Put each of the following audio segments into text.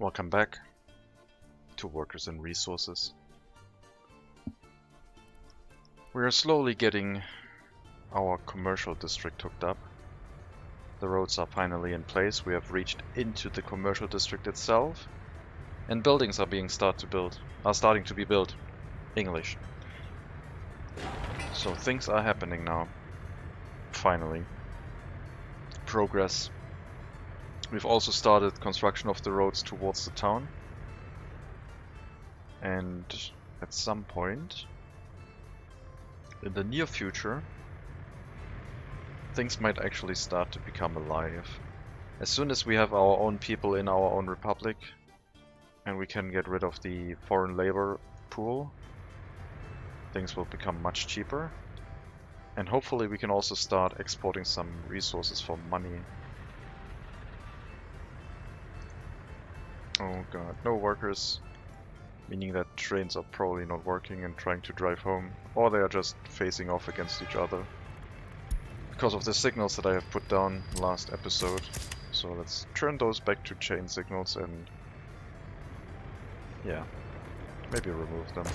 Welcome back to Workers and Resources. We are slowly getting our commercial district hooked up. The roads are finally in place. We have reached into the commercial district itself, and buildings are starting to be built. English. So things are happening now. Finally. Progress. We've also started construction of the roads towards the town. And at some point in the near future, things might actually start to become alive. As soon as we have our own people in our own republic, and we can get rid of the foreign labor pool, things will become much cheaper. And hopefully we can also start exporting some resources for money. Oh god, no workers. Meaning that trains are probably not working and trying to drive home. Or they are just facing off against each other. Because of the signals that I have put down last episode. So let's turn those back to chain signals and... yeah, maybe remove them.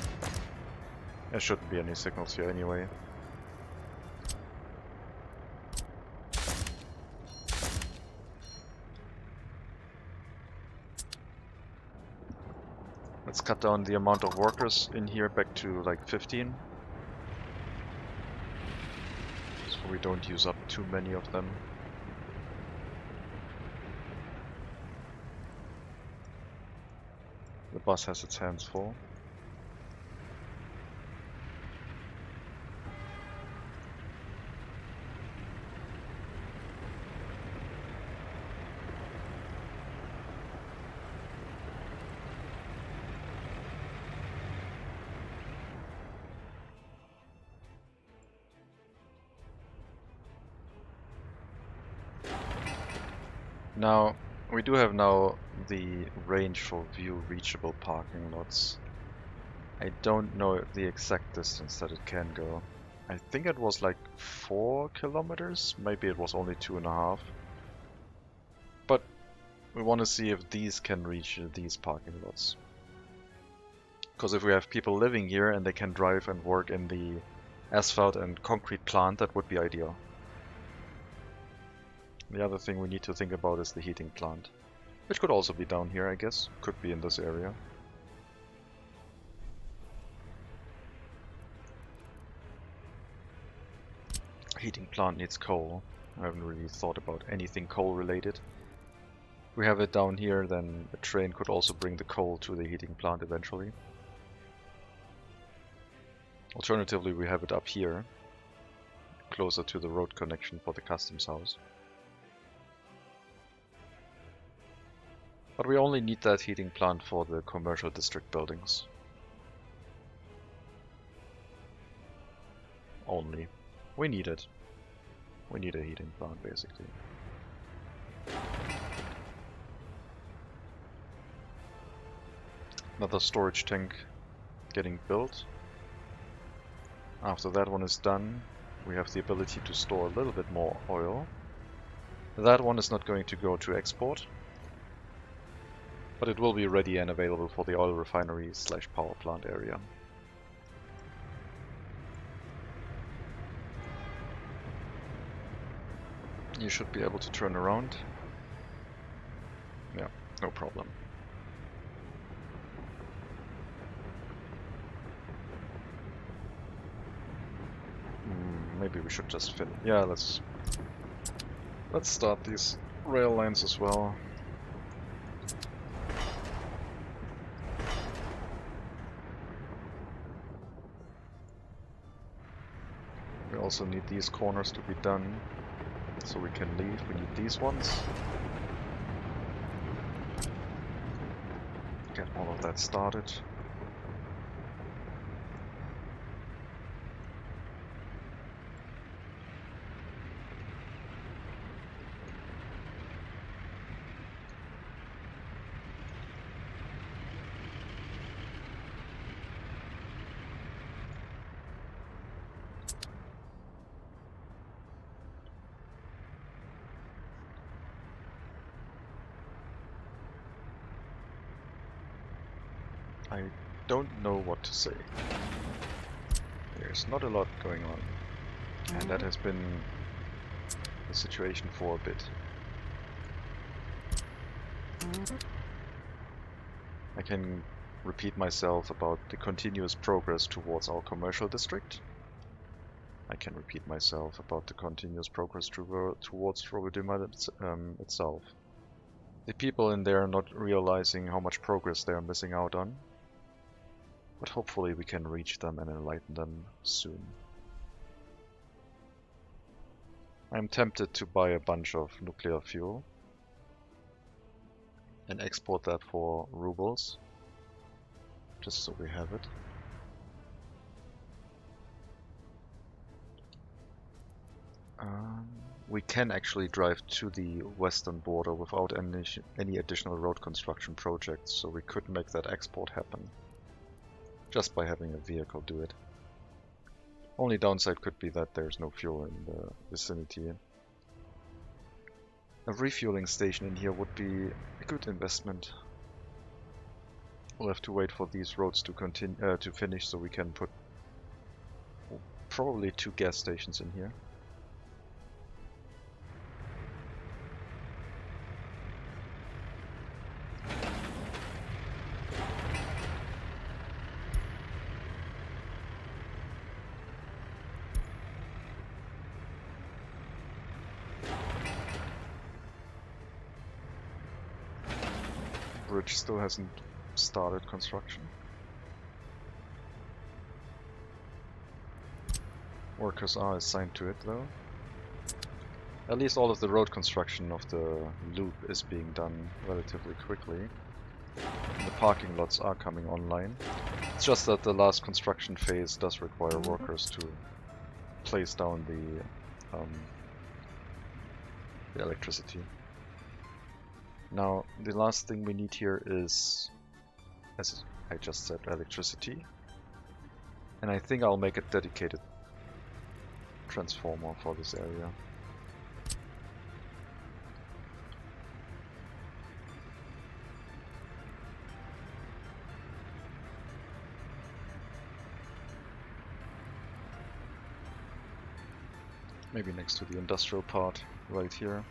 There shouldn't be any signals here anyway. Let's cut down the amount of workers in here back to like 15. So we don't use up too many of them. The bus has its hands full. Now, we do have now the range for view reachable parking lots. I don't know the exact distance that it can go. I think it was like 4 kilometers, maybe it was only 2.5. But we want to see if these can reach these parking lots. Because if we have people living here and they can drive and work in the asphalt and concrete plant, that would be ideal. The other thing we need to think about is the heating plant. Which could also be down here, I guess. Could be in this area. Heating plant needs coal. I haven't really thought about anything coal related. If we have it down here, then a train could also bring the coal to the heating plant eventually. Alternatively, we have it up here, closer to the road connection for the customs house. But we only need that heating plant for the commercial district buildings. Only. We need it. We need a heating plant, basically. Another storage tank getting built. After that one is done, we have the ability to store a little bit more oil. That one is not going to go to export, but it will be ready and available for the oil refinery / power plant area. You should be able to turn around. Yeah, no problem. Maybe we should just fill. Yeah, let's start these rail lines as well. We also need these corners to be done, so we can leave. We need these ones. Get all of that started. I don't know what to say. There's not a lot going on, and that has been the situation for a bit. I can repeat myself about the continuous progress towards our commercial district. I can repeat myself about the continuous progress towards Robodima itself. The people in there are not realizing how much progress they are missing out on, but hopefully we can reach them and enlighten them soon. I'm tempted to buy a bunch of nuclear fuel and export that for rubles, just so we have it. We can actually drive to the western border without any additional road construction projects, so we could make that export happen just by having a vehicle do it. Only downside could be that there's no fuel in the vicinity. A refueling station in here would be a good investment. We'll have to wait for these roads to finish so we can put probably 2 gas stations in here. Bridge still hasn't started construction. Workers are assigned to it though. At least all of the road construction of the loop is being done relatively quickly. And the parking lots are coming online. It's just that the last construction phase does require workers to place down the electricity. Now, the last thing we need here is, as I just said, electricity. And I think I'll make a dedicated transformer for this area. Maybe next to the industrial part, right here.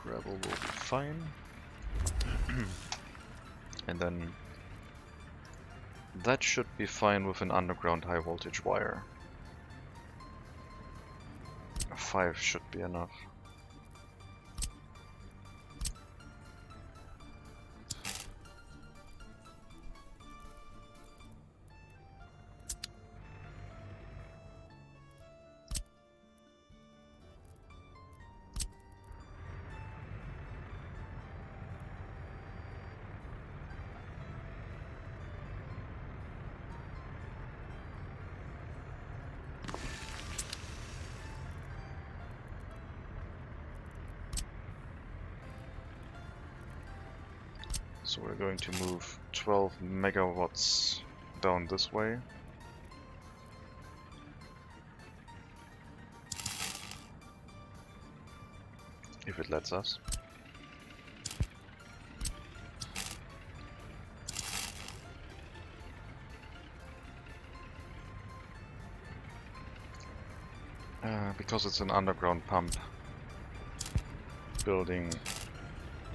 Gravel will be fine. And then that should be fine with an underground high voltage wire. 5 should be enough. So we're going to move 12 megawatts down this way. If it lets us. Because it's an underground pump, building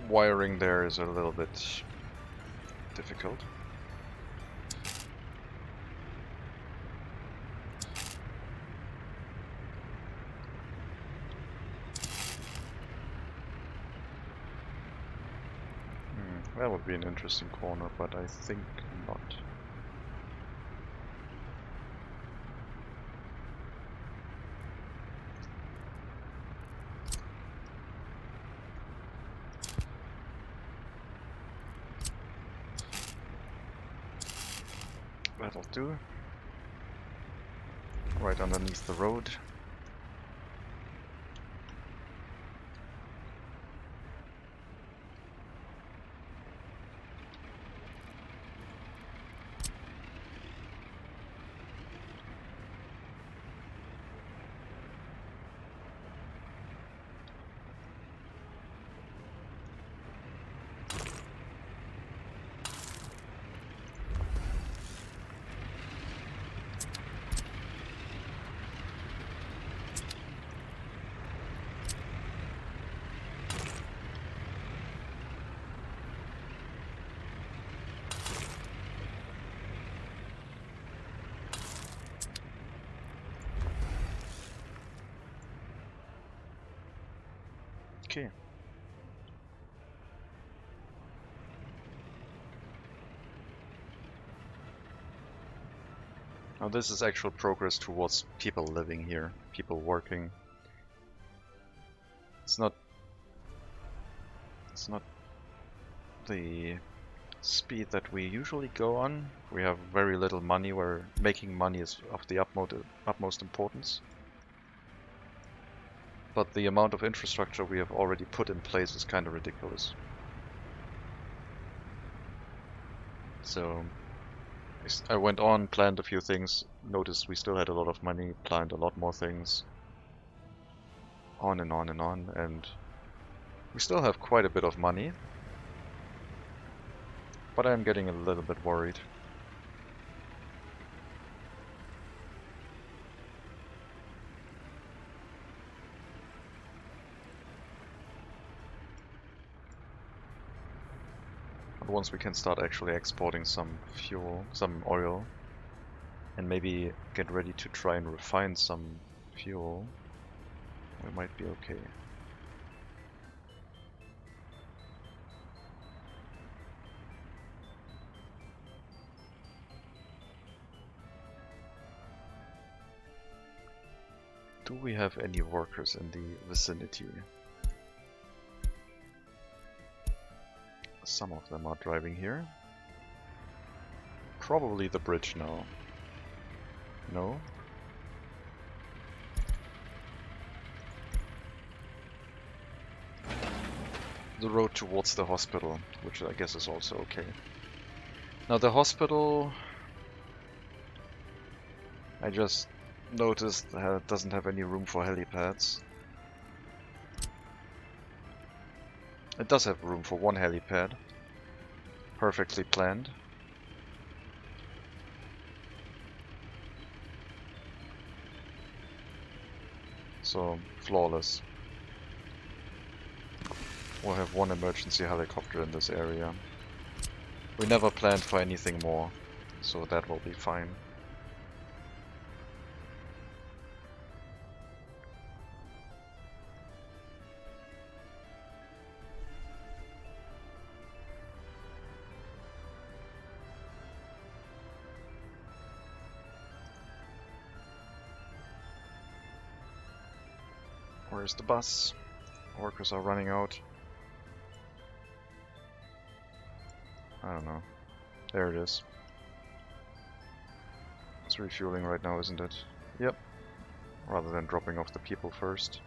wiring there is a little bit difficult. That would be an interesting corner, but I think not. That'll do. Right underneath the road. Okay. Now this is actual progress towards people living here, people working. It's not the speed that we usually go on. We have very little money, where making money is of the utmost importance. But the amount of infrastructure we have already put in place is kind of ridiculous. So I went on, planned a few things, noticed we still had a lot of money, planned a lot more things. On and on and on, and we still have quite a bit of money. But I'm getting a little bit worried. But once we can start actually exporting some fuel, some oil, and maybe get ready to try and refine some fuel, we might be okay. Do we have any workers in the vicinity? Some of them are driving here. Probably the bridge now. No? The road towards the hospital, which I guess is also okay. Now the hospital, I just noticed that it doesn't have any room for helipads. It does have room for one helipad. Perfectly planned. So, flawless. We'll have one emergency helicopter in this area. We never planned for anything more, so that will be fine. Where's the bus? Workers are running out. I don't know. There it is. It's refueling right now, isn't it? Yep. Rather than dropping off the people first.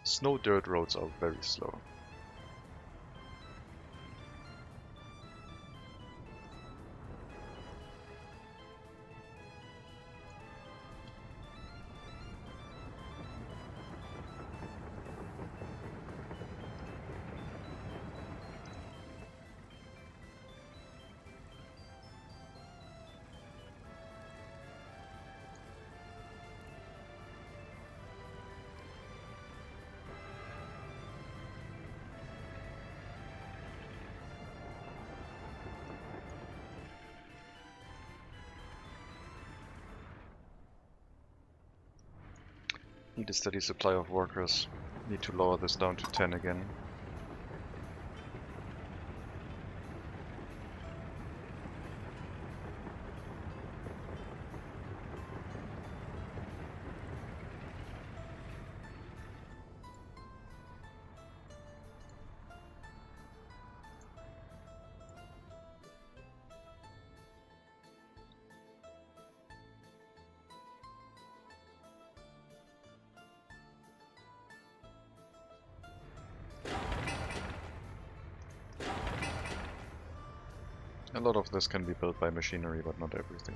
Snow dirt roads are very slow. Need a steady supply of workers. Need to lower this down to 10 again. A lot of this can be built by machinery, but not everything.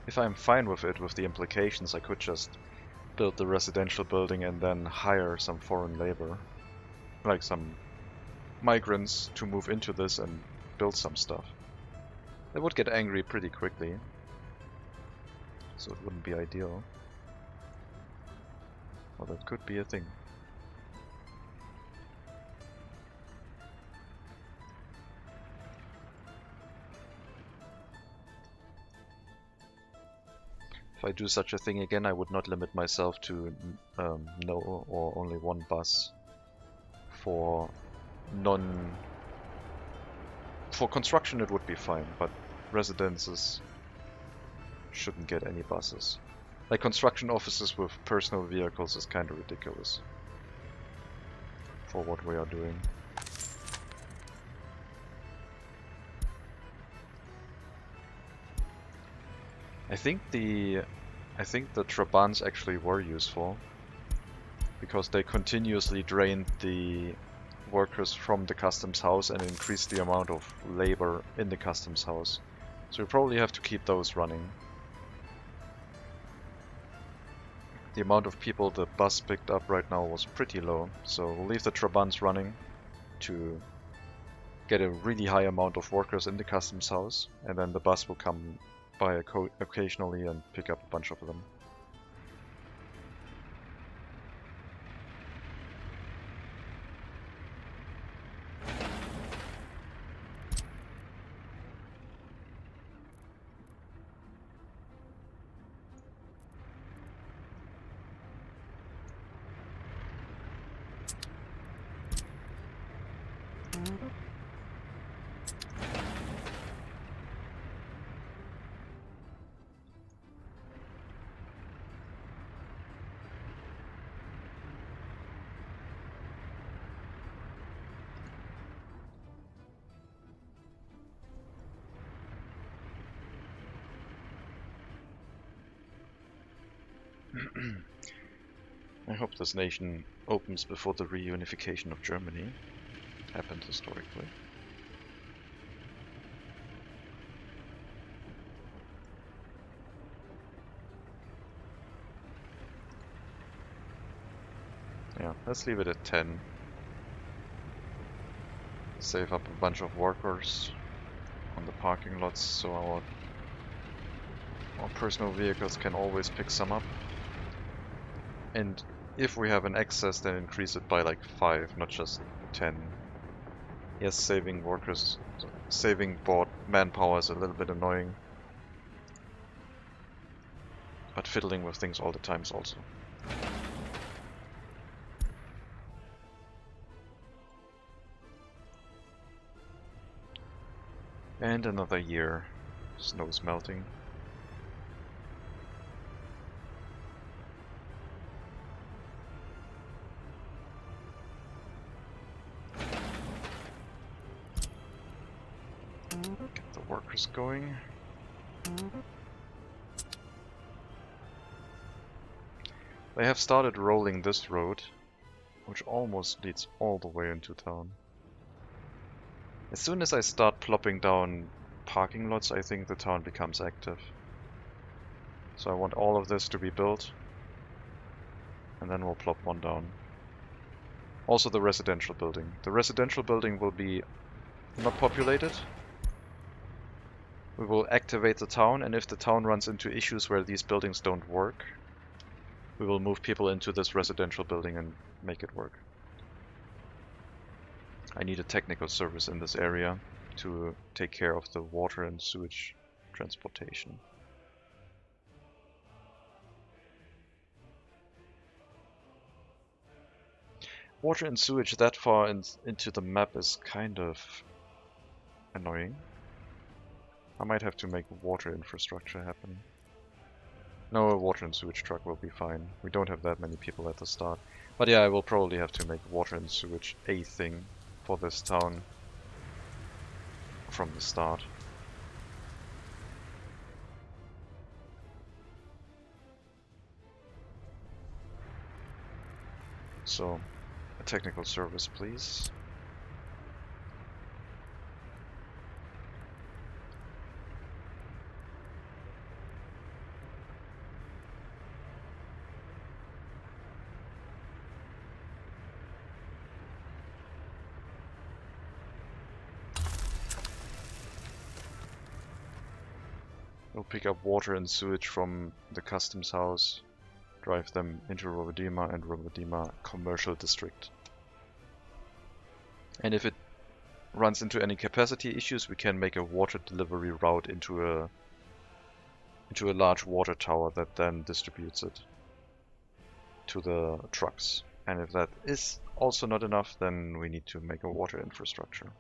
If I'm fine with it, with the implications, I could just build the residential building and then hire some foreign labor. Like some migrants to move into this and build some stuff. They would get angry pretty quickly. so it wouldn't be ideal. Well, that could be a thing. If I do such a thing again, I would not limit myself to no or only one bus for For construction it would be fine, but residences shouldn't get any buses. Like construction offices with personal vehicles is kind of ridiculous for what we are doing. I think the Trabants actually were useful because they continuously drained the workers from the customs house and increased the amount of labor in the customs house. So we probably have to keep those running. The amount of people the bus picked up right now was pretty low, so we'll leave the Trabants running to get a really high amount of workers in the customs house, and then the bus will come by occasionally and pick up a bunch of them. I hope this nation opens before the reunification of Germany happened historically. Yeah, let's leave it at 10. Save up a bunch of workers on the parking lots so our personal vehicles can always pick some up. And if we have an excess, then increase it by like 5, not just 10. Yes, saving workers, saving bought manpower is a little bit annoying. But fiddling with things all the time is also. And another year. Snow's melting. Get the workers going. They have started rolling this road, which almost leads all the way into town. As soon as I start plopping down parking lots, I think the town becomes active. So I want all of this to be built, and then we'll plop one down. Also the residential building. The residential building will be not populated. We will activate the town, and if the town runs into issues where these buildings don't work, we will move people into this residential building and make it work. I need a technical service in this area to take care of the water and sewage transportation. Water and sewage that far into the map is kind of annoying. I might have to make water infrastructure happen. No, a water and sewage truck will be fine. We don't have that many people at the start. But yeah, I will probably have to make water and sewage a thing for this town from the start. So, a technical service, please. We'll pick up water and sewage from the customs house, drive them into Rovodima and Rovodima Commercial District. And if it runs into any capacity issues, we can make a water delivery route into a large water tower that then distributes it to the trucks. And if that is also not enough, then we need to make a water infrastructure.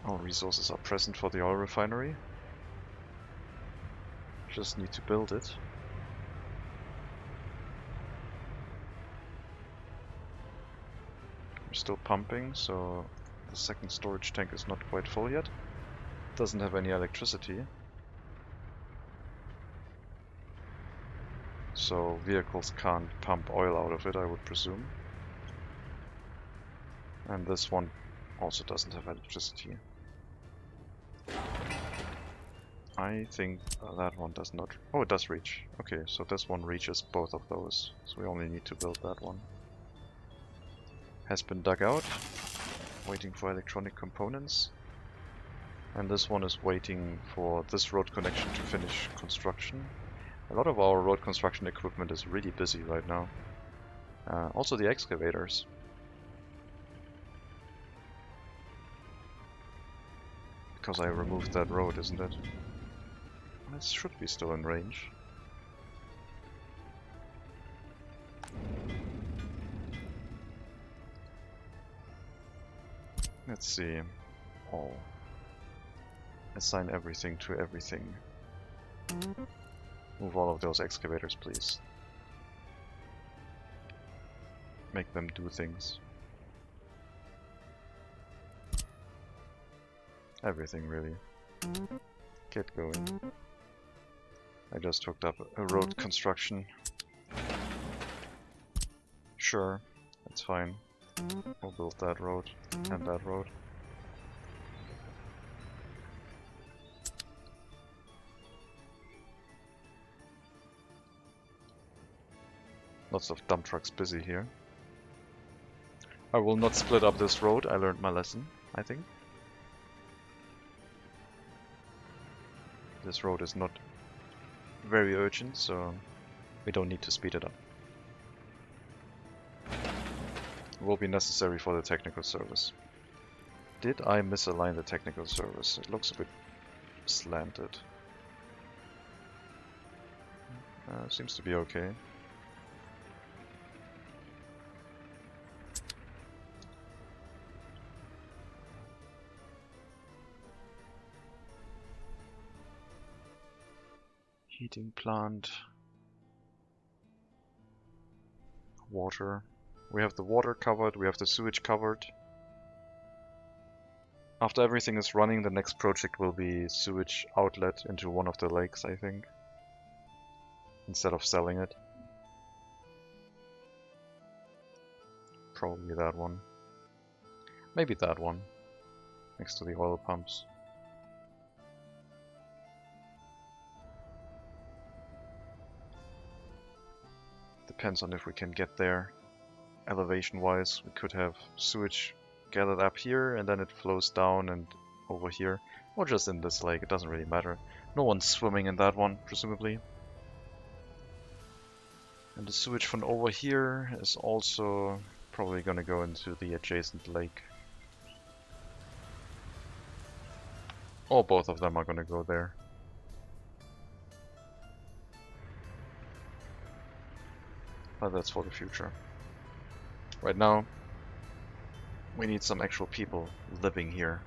All resources are present for the oil refinery. Just need to build it. We're still pumping, so the second storage tank is not quite full yet. Doesn't have any electricity. So vehicles can't pump oil out of it, I would presume. And this one also doesn't have electricity. I think that one does not. Oh, it does reach. Okay, so this one reaches both of those. So we only need to build that one. Has been dug out. Waiting for electronic components. And this one is waiting for this road connection to finish construction. A lot of our road construction equipment is really busy right now. Also the excavators. Because I removed that road, isn't it? This should be still in range. Let's see. All. Assign everything to everything. Move all of those excavators, please. Make them do things. Everything, really. Get going. I just hooked up a road construction. Sure, that's fine. We'll build that road and that road. Lots of dump trucks busy here. I will not split up this road, I learned my lesson, I think. This road is not very urgent, so we don't need to speed it up. It will be necessary for the technical service. Did I misalign the technical service? It looks a bit slanted. Seems to be okay. Heating plant. Water. We have the water covered, we have the sewage covered. After everything is running, the next project will be sewage outlet into one of the lakes, I think. Instead of selling it. Probably that one. Maybe that one. Next to the oil pumps. Depends on if we can get there. Elevation wise, we could have sewage gathered up here and then it flows down and over here. Or just in this lake, it doesn't really matter. No one's swimming in that one, presumably. And the sewage from over here is also probably gonna go into the adjacent lake. Or both of them are gonna go there. But that's for the future. Right now, we need some actual people living here.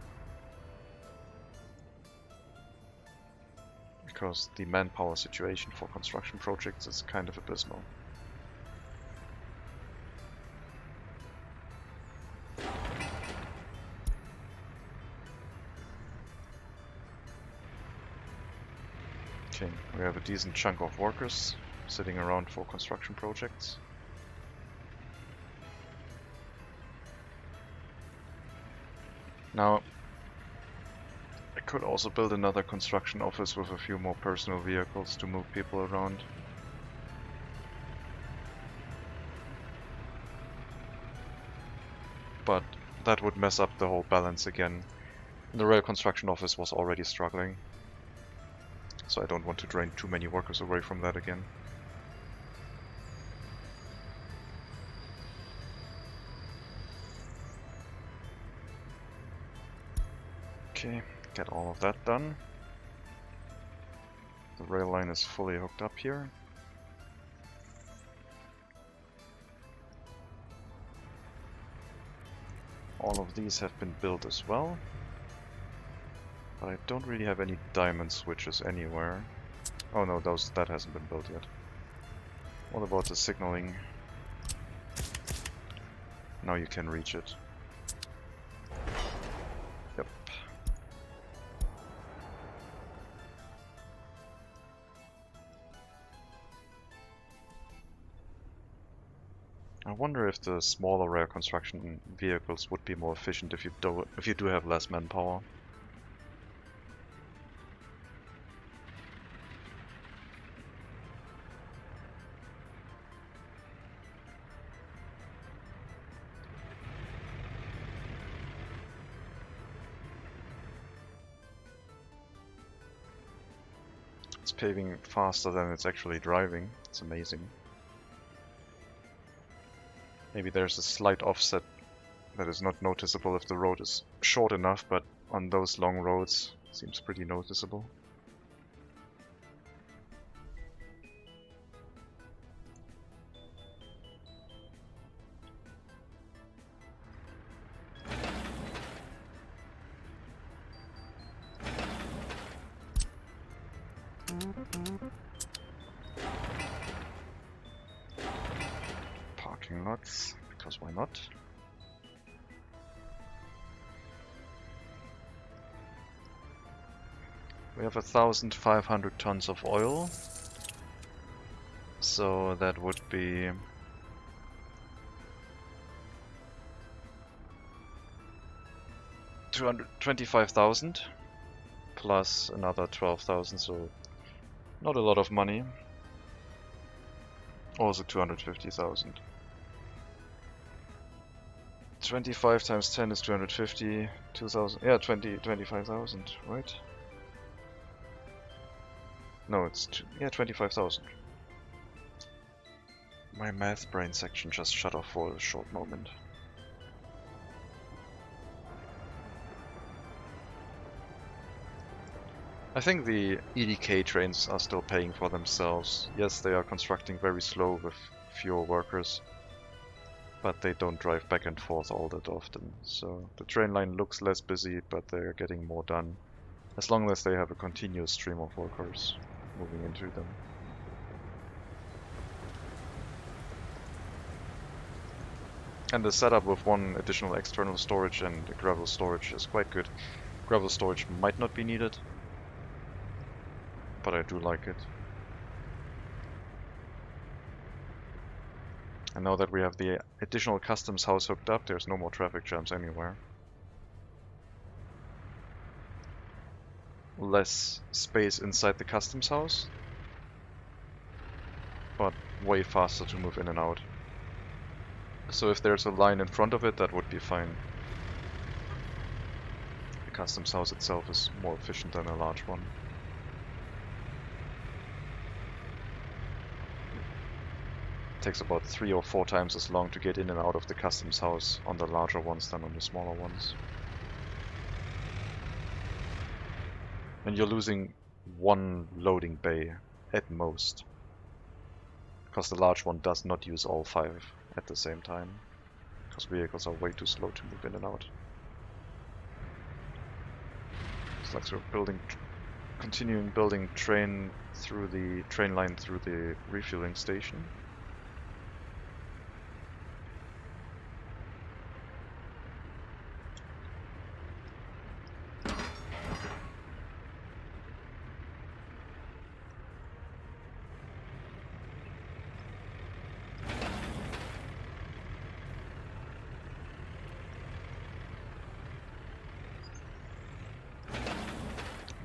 Because the manpower situation for construction projects is kind of abysmal. Okay, we have a decent chunk of workers sitting around for construction projects. Now, I could also build another construction office with a few more personal vehicles to move people around. but that would mess up the whole balance again. The rail construction office was already struggling, so I don't want to drain too many workers away from that again. Okay, get all of that done. The rail line is fully hooked up here. All of these have been built as well. But I don't really have any diamond switches anywhere. Oh no, that hasn't been built yet. What about the signaling? Now you can reach it. Yep. I wonder if the smaller rail construction vehicles would be more efficient if you do have less manpower. It's paving faster than it's actually driving. It's amazing. Maybe there's a slight offset that is not noticeable if the road is short enough, but on those long roads it seems pretty noticeable. Parking lots, because why not? We have 1,500 tons of oil, so that would be 225,000 plus another 12,000, so not a lot of money. Also 250,000. 25 times 10 is 250, 2,000, yeah, 25,000, right? No, it's, yeah, 25,000. My math brain section just shut off for a short moment. I think the EDK trains are still paying for themselves. Yes, they are constructing very slow with fewer workers, but they don't drive back and forth all that often. So the train line looks less busy, but they're getting more done, as long as they have a continuous stream of workers moving into them. And the setup with one additional external storage and gravel storage is quite good. Gravel storage might not be needed, but I do like it. And now that we have the additional customs house hooked up, there's no more traffic jams anywhere. Less space inside the customs house, but way faster to move in and out. So if there's a line in front of it, that would be fine. The customs house itself is more efficient than a large one. It takes about 3 or 4 times as long to get in and out of the customs house on the larger ones than on the smaller ones. And you're losing one loading bay at most, because the large one does not use all 5 at the same time, because vehicles are way too slow to move in and out. It's like we're continuing building train line through the refueling station.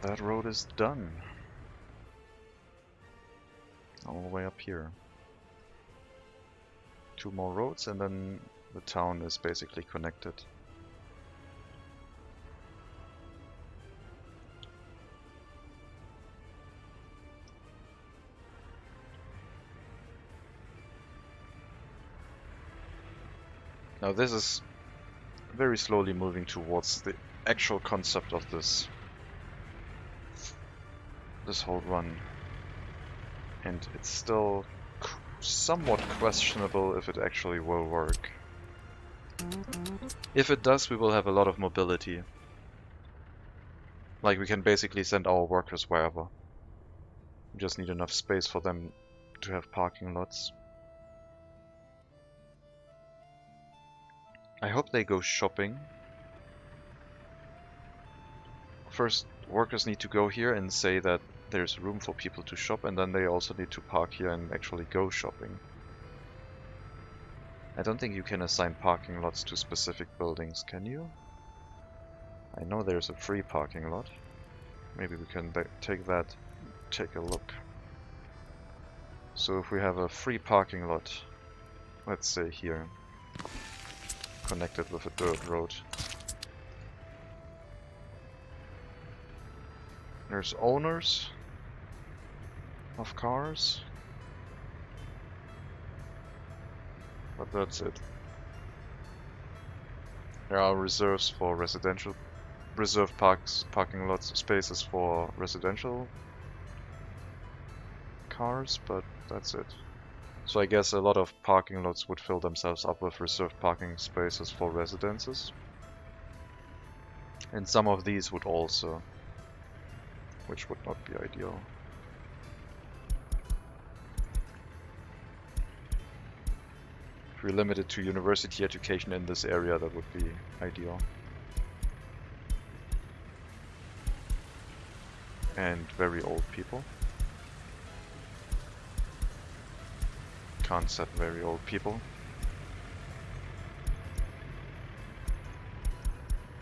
That road is done. All the way up here. 2 more roads and then The town is basically connected. Now this is very slowly moving towards the actual concept of this whole run, and it's still somewhat questionable if it actually will work. If it does, we will have a lot of mobility. Like, we can basically send our workers wherever. We just need enough space for them to have parking lots. I hope they go shopping. First, workers need to go here and say that there's room for people to shop, and then they also need to park here and actually go shopping. I don't think you can assign parking lots to specific buildings, can you? I know there's a free parking lot. Maybe we can take a look. So if we have a free parking lot, let's say here, connected with a dirt road. There's owners of cars, but that's it. There are reserves for residential, reserved parking lots, spaces for residential cars, but that's it. So I guess a lot of parking lots would fill themselves up with reserved parking spaces for residences. And some of these would also, which would not be ideal. If we limit it to university education in this area, that would be ideal. And very old people. Can't set very old people.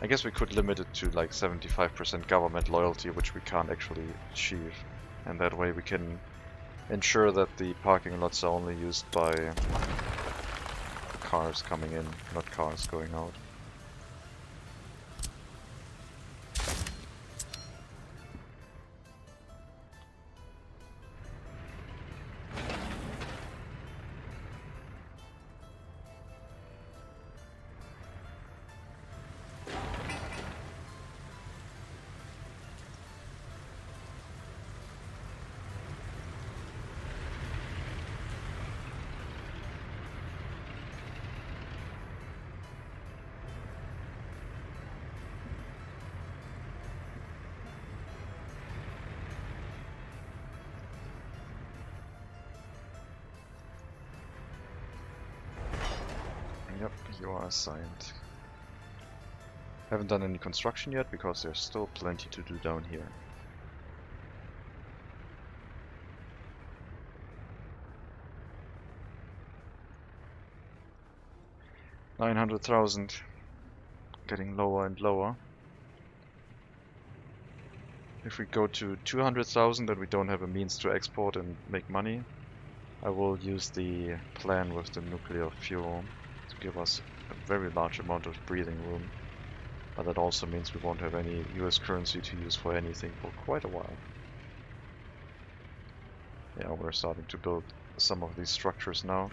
I guess we could limit it to like 75% government loyalty, which we can't actually achieve. And that way we can ensure that the parking lots are only used by cars coming in, not cars going out. Yep, you are assigned. Haven't done any construction yet because there's still plenty to do down here. $900,000, getting lower and lower. If we go to 200,000 and we don't have a means to export and make money, I will use the plan with the nuclear fuel to give us a very large amount of breathing room. But that also means we won't have any US currency to use for anything for quite a while. Yeah, we're starting to build some of these structures now.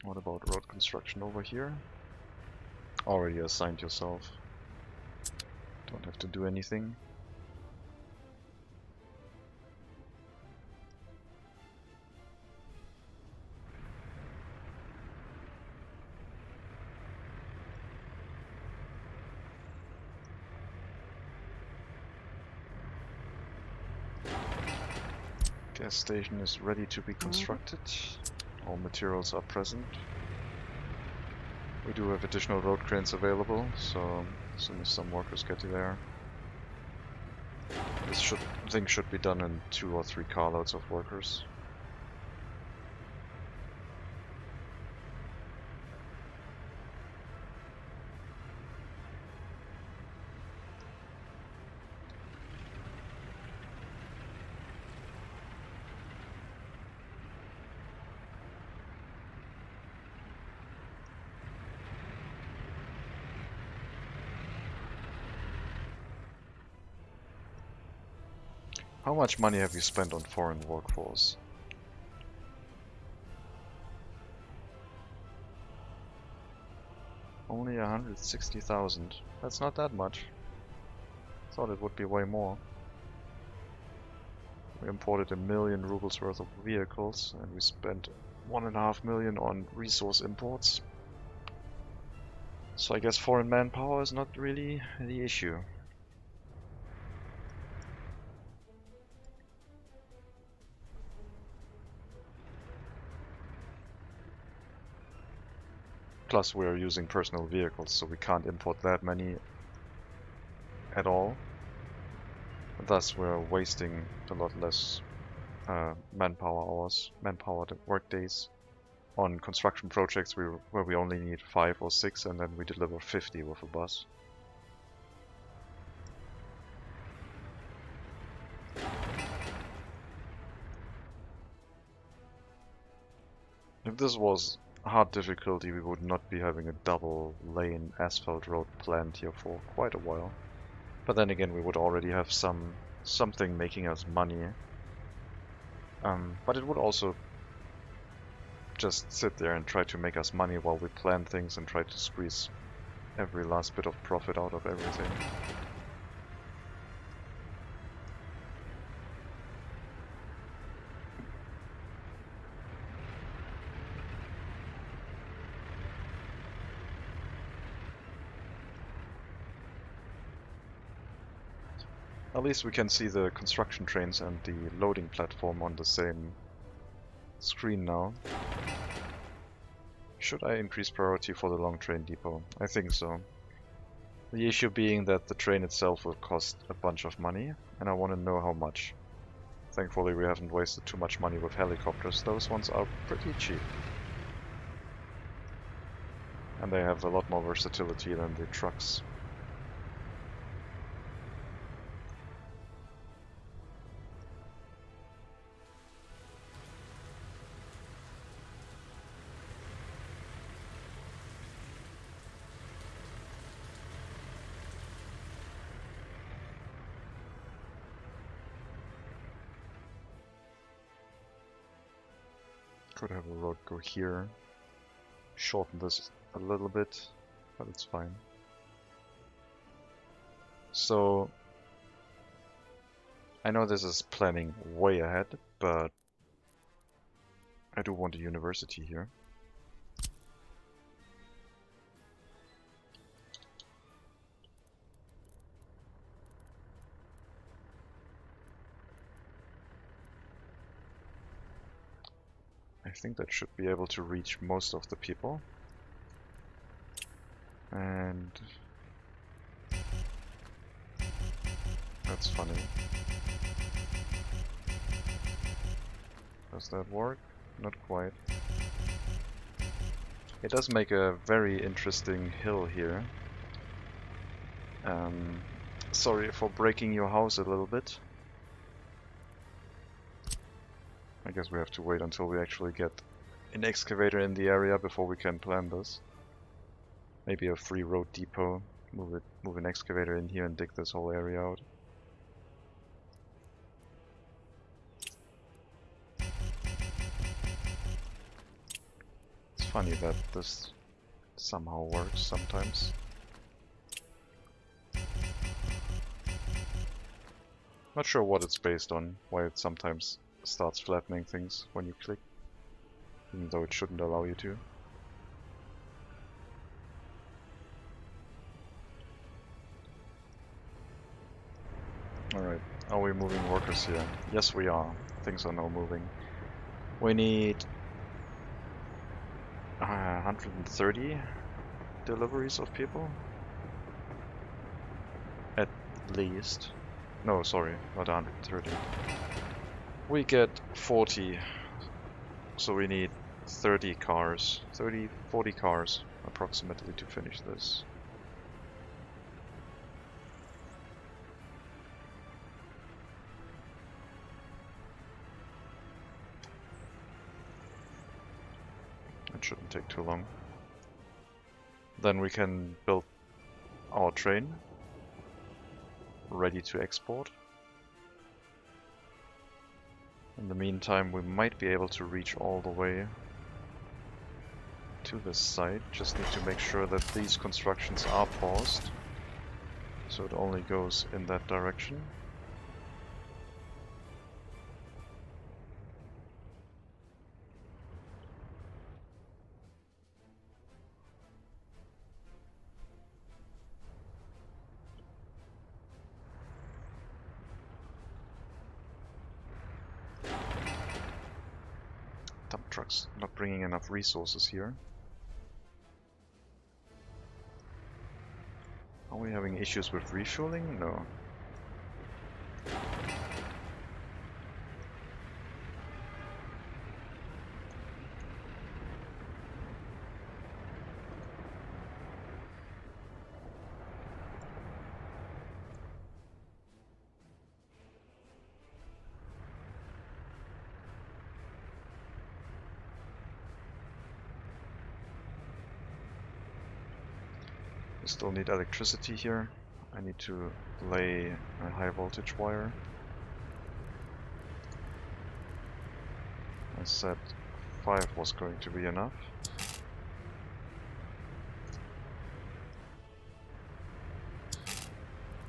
What about road construction over here? Already assigned yourself. Don't have to do anything. Gas station is ready to be constructed. All materials are present. We do have additional road cranes available, so as soon as some workers get there, this thing should be done in 2 or 3 carloads of workers. How much money have you spent on foreign workforce? Only 160,000. That's not that much. Thought it would be way more. We imported 1 million rubles worth of vehicles and we spent 1.5 million on resource imports. So I guess foreign manpower is not really the issue. Plus we're using personal vehicles, so we can't import that many at all. Thus we're wasting a lot less manpower hours, manpower work days on construction projects where we only need 5 or 6 and then we deliver 50 with a bus. If this was hard difficulty, we would not be having a double lane asphalt road planned here for quite a while. But then again, we would already have something making us money. But it would also just sit there and try to make us money while we plan things and try to squeeze every last bit of profit out of everything. At least we can see the construction trains and the loading platform on the same screen now. Should I increase priority for the long train depot? I think so. The issue being that the train itself will cost a bunch of money, and I want to know how much. Thankfully we haven't wasted too much money with helicopters, those ones are pretty cheap. And they have a lot more versatility than the trucks. Could have a road go here, shorten this a little bit, but it's fine. So, I know this is planning way ahead, but I do want a university here. I think that should be able to reach most of the people. And that's funny. Does that work? Not quite. It does make a very interesting hill here. Sorry for breaking your house a little bit. I guess we have to wait until we actually get an excavator in the area before we can plan this. Maybe a free road depot. Move an excavator in here and dig this whole area out. It's funny that this somehow works sometimes. Not sure what it's based on, why it sometimes starts flattening things when you click, even though it shouldn't allow you to. Alright, are we moving workers here? Yes we are. Things are now moving. We need 130 deliveries of people? At least. No, sorry, not 130. We get 40, so we need 30 cars, 40 cars approximately to finish this. It shouldn't take too long. Then we can build our train, ready to export. In the meantime, we might be able to reach all the way to this site. Just need to make sure that these constructions are paused, so it only goes in that direction. Dump trucks not bringing enough resources here. Are we having issues with refueling? No. We still need electricity here. I need to lay a high voltage wire. I said 5 was going to be enough.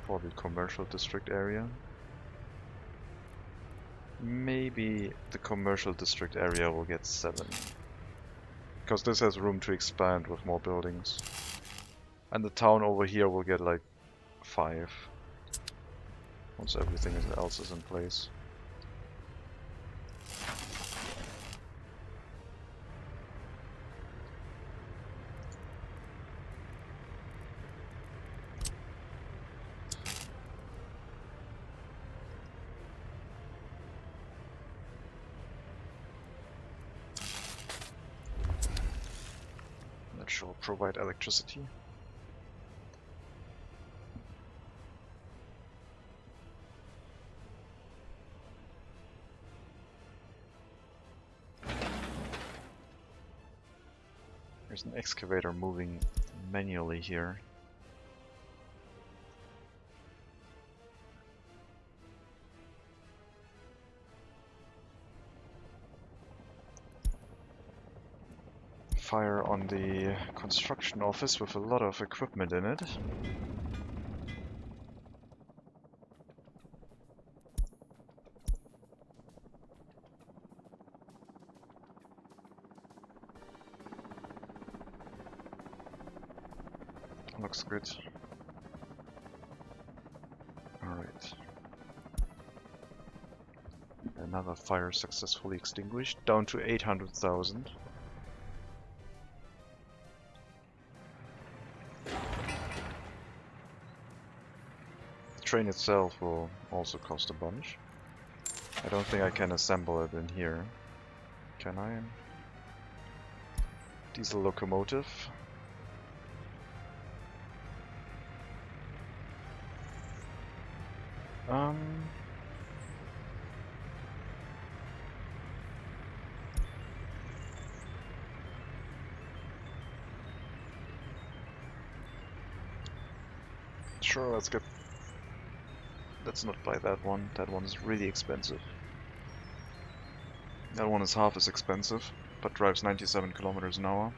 For the commercial district area. Maybe the commercial district area will get 7. Because this has room to expand with more buildings. And the town over here will get like 5. Once everything else is in place. That shall provide electricity. There's an excavator moving manually here. Fire on the construction office with a lot of equipment in it. Looks good. Alright. Another fire successfully extinguished, down to 800,000. The train itself will also cost a bunch. I don't think I can assemble it in here. Can I? Diesel locomotive. Sure, let's not buy that one. That one is really expensive. That one is half as expensive, but drives 97 kilometers an hour.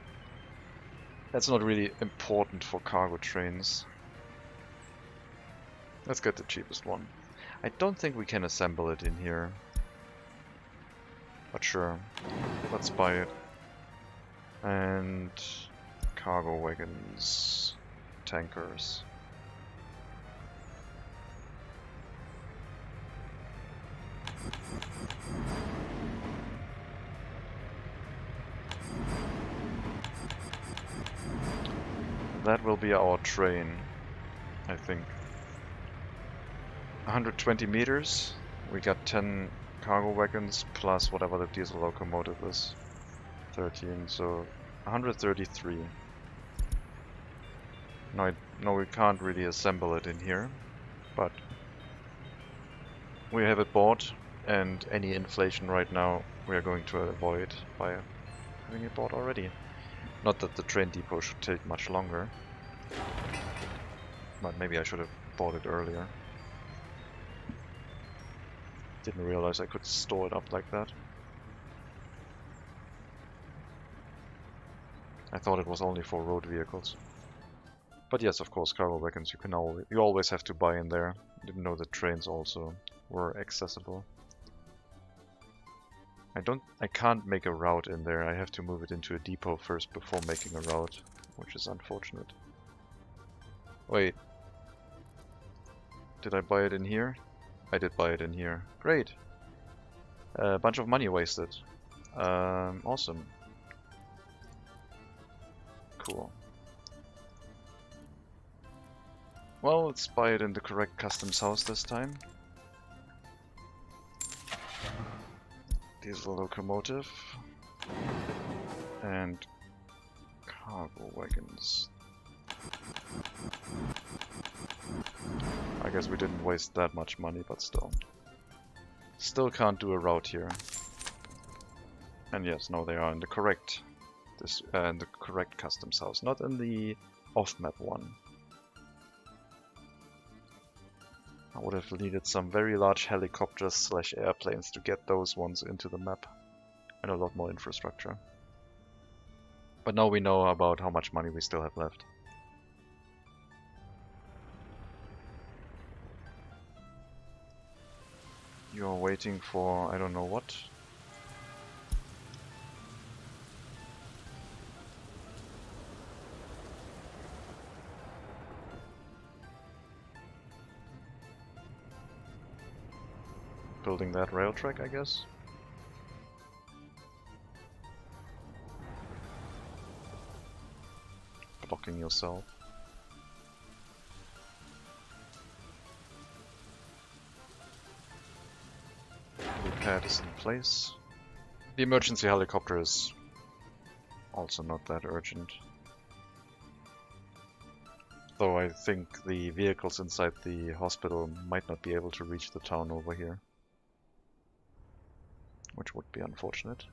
That's not really important for cargo trains. Let's get the cheapest one. I don't think we can assemble it in here. But sure, let's buy it. And cargo wagons, tankers. That will be our train, I think. 120 meters. We got 10 cargo wagons plus whatever the diesel locomotive is. 13, so 133. No, we can't really assemble it in here, but we have it bought, and any inflation right now we are going to avoid by having it bought already. Not that the train depot should take much longer, but maybe I should have bought it earlier. Didn't realize I could store it up like that. I thought it was only for road vehicles. But yes, of course, cargo wagons you always have to buy in there. Didn't know that trains also were accessible. I can't make a route in there. I have to move it into a depot first before making a route, which is unfortunate. Wait. Did I buy it in here? I did buy it in here. Great. A bunch of money wasted. Awesome. Cool. Well, let's buy it in the correct customs house this time. Diesel locomotive. And cargo wagons. I guess we didn't waste that much money, but still. Still can't do a route here. And yes, no, they are in the correct customs house, not in the off-map one. I would have needed some very large helicopters / airplanes to get those ones into the map. And a lot more infrastructure. But now we know about how much money we still have left. You're waiting for I don't know what. Building that rail track, I guess. Blocking yourself. Pad is in place. The emergency helicopter is also not that urgent. Though I think the vehicles inside the hospital might not be able to reach the town over here. Which would be unfortunate.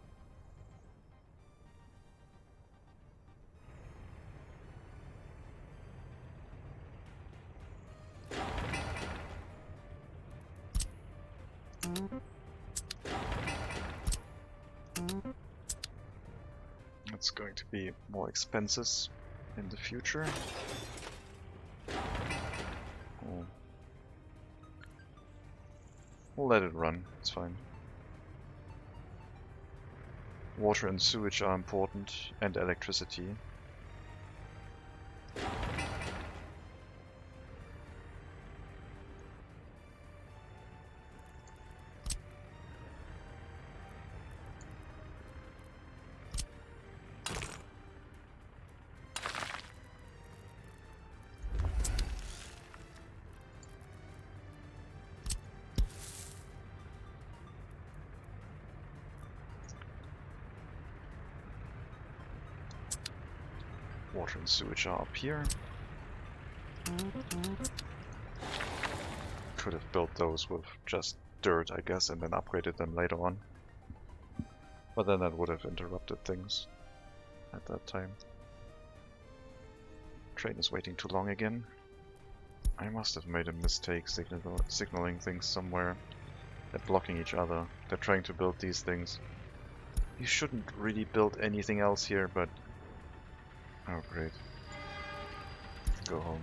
It's going to be more expenses in the future. We'll let it run, it's fine. Water and sewage are important, and electricity. Water and sewage are up here. Could have built those with just dirt, I guess, and then upgraded them later on. But then that would have interrupted things at that time. Train is waiting too long again. I must have made a mistake signaling things somewhere. They're blocking each other. They're trying to build these things. You shouldn't really build anything else here, but... Oh, great. Go home.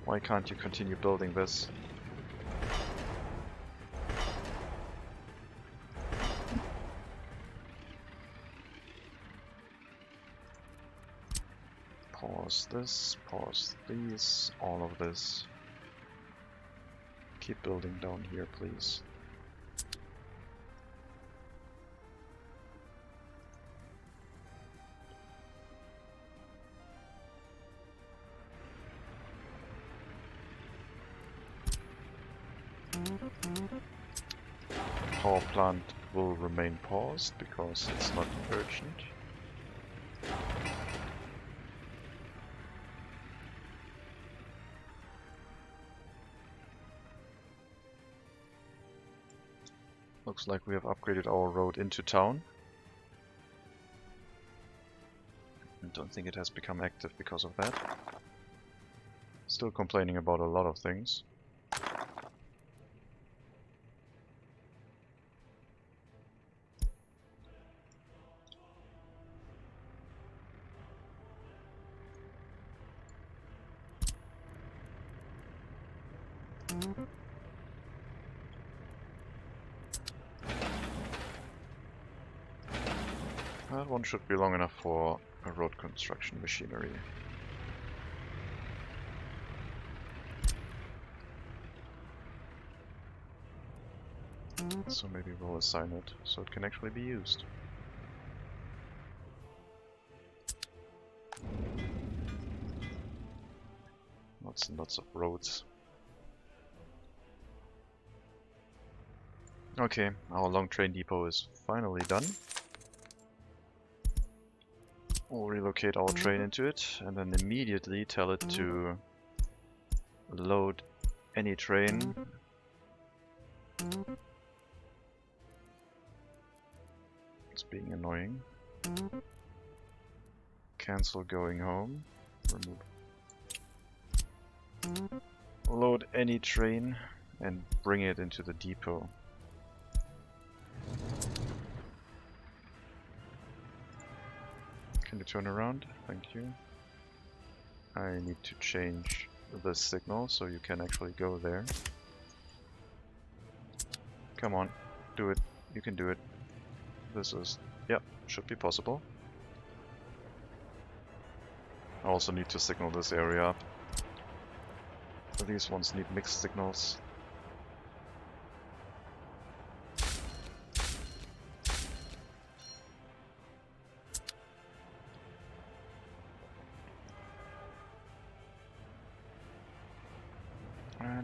Why can't you continue building this? Pause this, pause these, all of this. Keep building down here, please. Power plant will remain paused because it's not urgent. Looks like we have upgraded our road into town. I don't think it has become active because of that. Still complaining about a lot of things. That one should be long enough for a road construction machinery. So maybe we'll assign it so it can actually be used. Lots and lots of roads. Okay, our long train depot is finally done. We'll relocate our train into it and then immediately tell it to load any train. It's being annoying. Cancel going home. Remove. Load any train and bring it into the depot. Can you turn around? Thank you. I need to change the signal so you can actually go there. Come on, do it. You can do it. This is, yep, should be possible. I also need to signal this area up. These ones need mixed signals.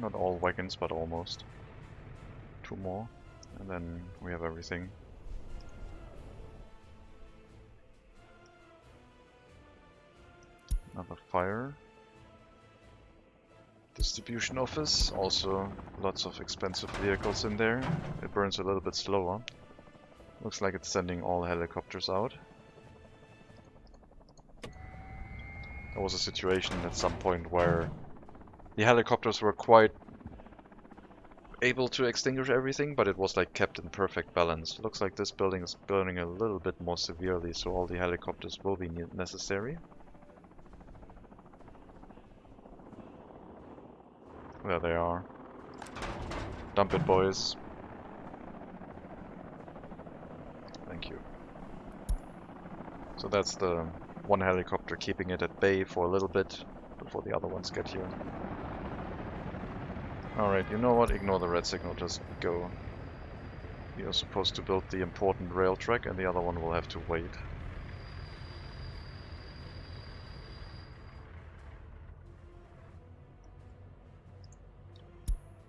Not all wagons, but almost. 2 more, and then we have everything. Another fire. Distribution office, also lots of expensive vehicles in there. It burns a little bit slower. Looks like it's sending all helicopters out. There was a situation at some point where the helicopters were quite able to extinguish everything, but it was like kept in perfect balance. Looks like this building is burning a little bit more severely, so all the helicopters will be necessary. There they are. Dump it, boys. Thank you. So that's the one helicopter keeping it at bay for a little bit before the other ones get here. Alright, you know what? Ignore the red signal, just go. You're supposed to build the important rail track and the other one will have to wait.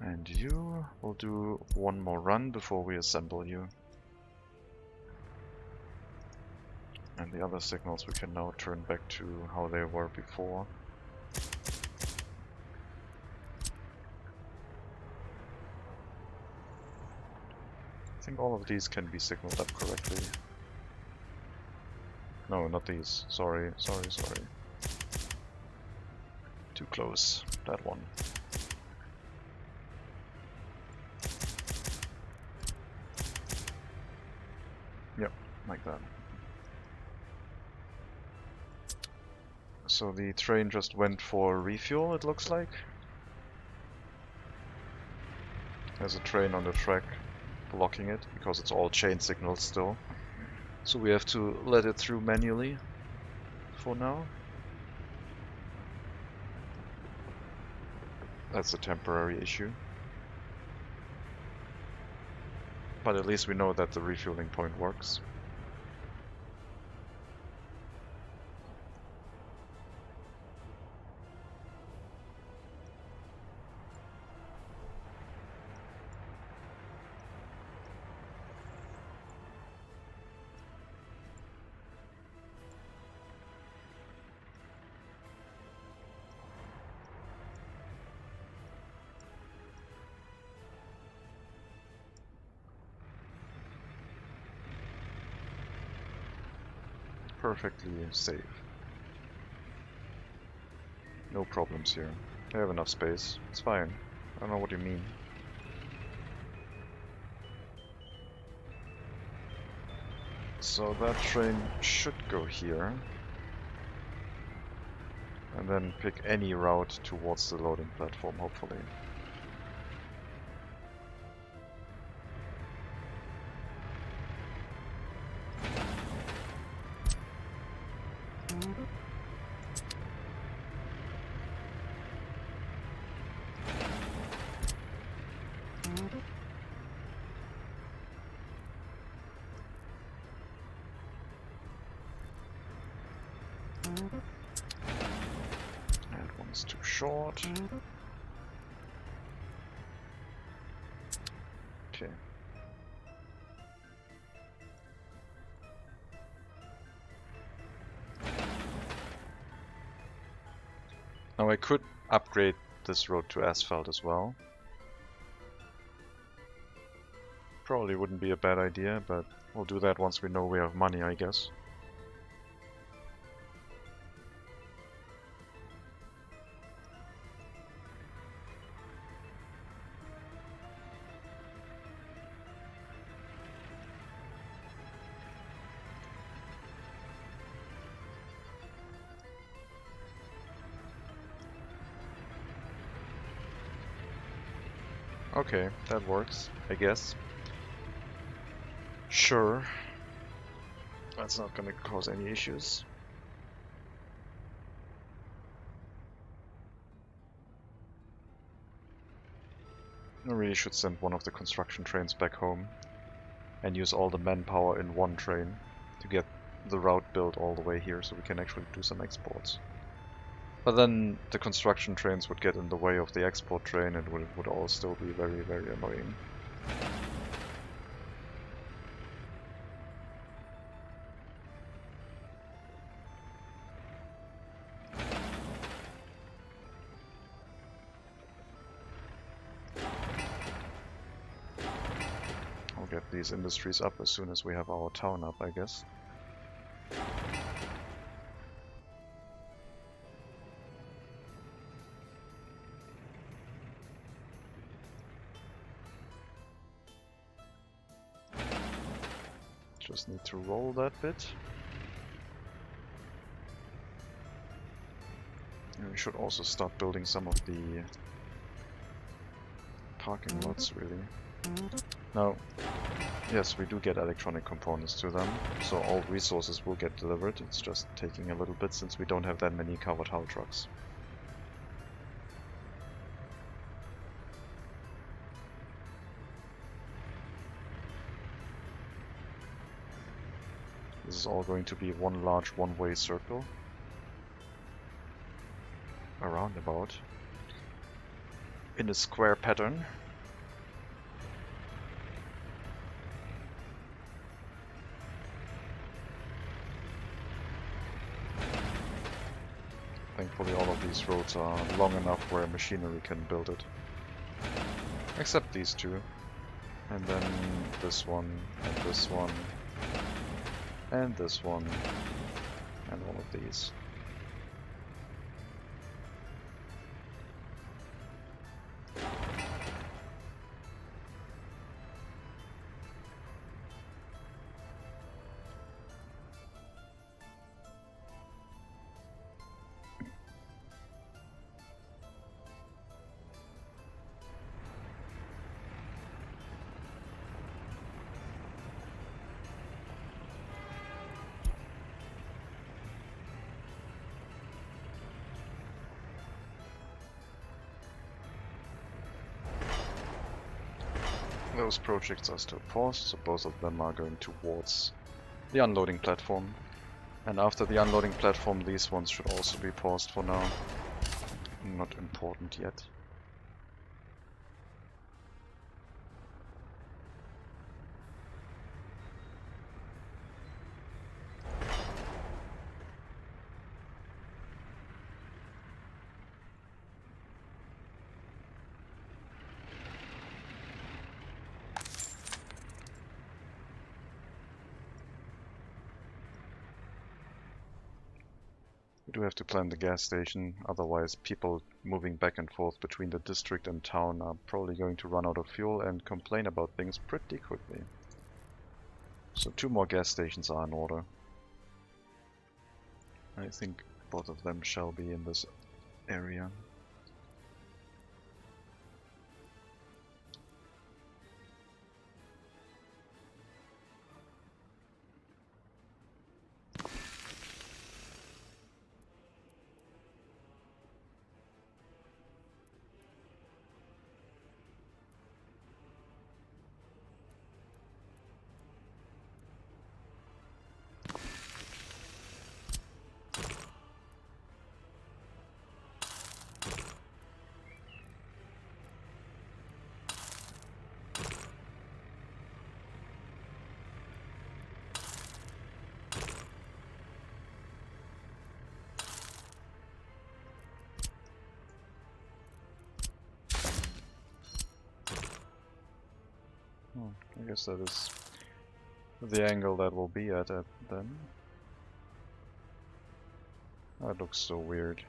And you will do one more run before we assemble you. And the other signals we can now turn back to how they were before. I think all of these can be signaled up correctly. No, not these. Sorry. Too close. That one. Yep, like that. So the train just went for refuel, it looks like. There's a train on the track blocking it, because it's all chain signals still. So we have to let it through manually for now. That's a temporary issue. But at least we know that the refueling point works. Perfectly safe. No problems here. I have enough space. It's fine. I don't know what you mean. So that train should go here. And then pick any route towards the loading platform, hopefully. That one's too short. Okay. Now I could upgrade this road to asphalt as well. Probably wouldn't be a bad idea, but we'll do that once we know we have money, I guess. Okay, that works, I guess. Sure. That's not gonna cause any issues. I really should send one of the construction trains back home and use all the manpower in one train to get the route built all the way here so we can actually do some exports. But then the construction trains would get in the way of the export train and it would all still be very, very annoying. I'll get these industries up as soon as we have our town up, I guess. Just need to roll that bit. And we should also start building some of the parking lots, really. Now, yes, we do get electronic components to them, so all resources will get delivered. It's just taking a little bit since we don't have that many covered hull trucks. This is all going to be one large one-way circle. A roundabout. In a square pattern. Thankfully all of these roads are long enough where machinery can build it. Except these two. And then this one, and this one. And this one, and all of these. Those projects are still paused, so both of them are going towards the unloading platform. And after the unloading platform, these ones should also be paused for now. Not important yet. We do have to plan the gas station, otherwise people moving back and forth between the district and town are probably going to run out of fuel and complain about things pretty quickly. So 2 more gas stations are in order. I think both of them shall be in this area. I guess that is the angle that will be at it then. That looks so weird.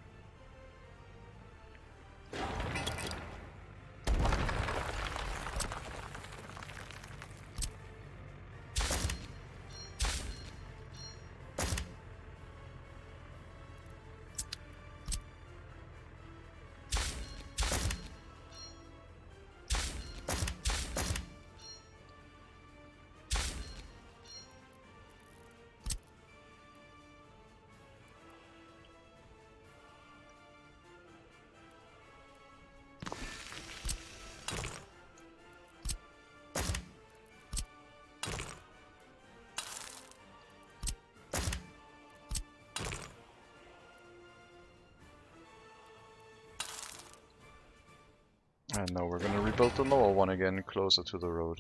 And now we're gonna rebuild the lower one again, closer to the road.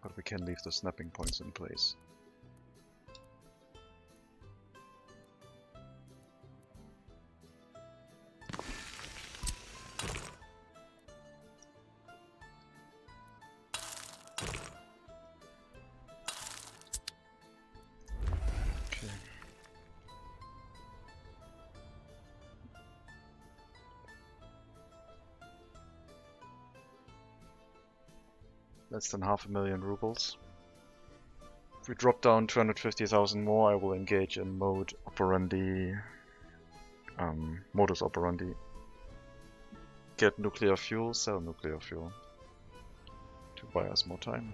But we can leave the snapping points in place. Less than 500,000 rubles. If we drop down 250,000 more, I will engage in modus operandi. Get nuclear fuel, sell nuclear fuel. To buy us more time.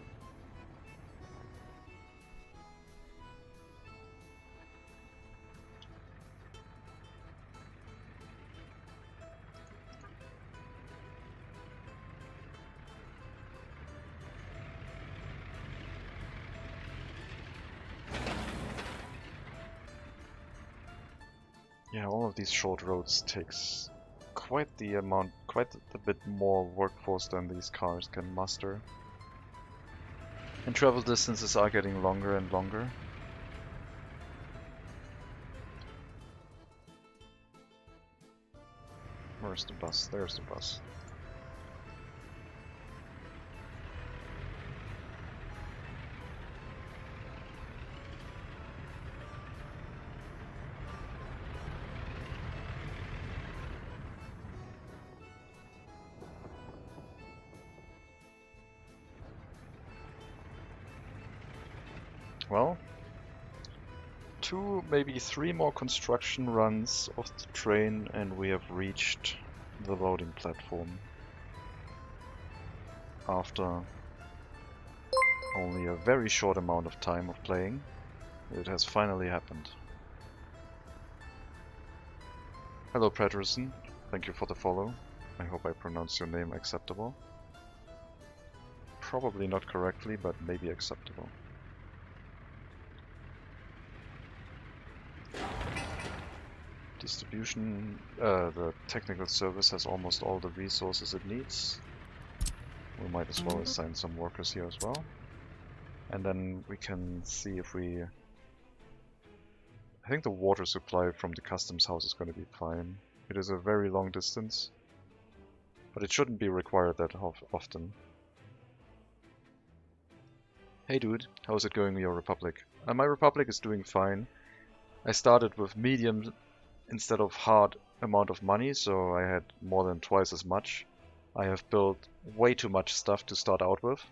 Yeah, all of these short roads takes quite a bit more workforce than these cars can muster. And travel distances are getting longer and longer. Where's the bus? There's the bus. Well, 2, maybe 3 more construction runs of the train and we have reached the loading platform. After only a very short amount of time of playing, it has finally happened. Hello Pedersen, thank you for the follow. I hope I pronounced your name acceptable. Probably not correctly, but maybe acceptable. Distribution, the technical service has almost all the resources it needs. We might as well assign some workers here as well. And then we can see if we... I think the water supply from the customs house is going to be fine. It is a very long distance, but it shouldn't be required that often. Hey dude, how's it going with your Republic? My Republic is doing fine. I started with medium instead of hard amount of money, so I had more than twice as much. I have built way too much stuff to start out with.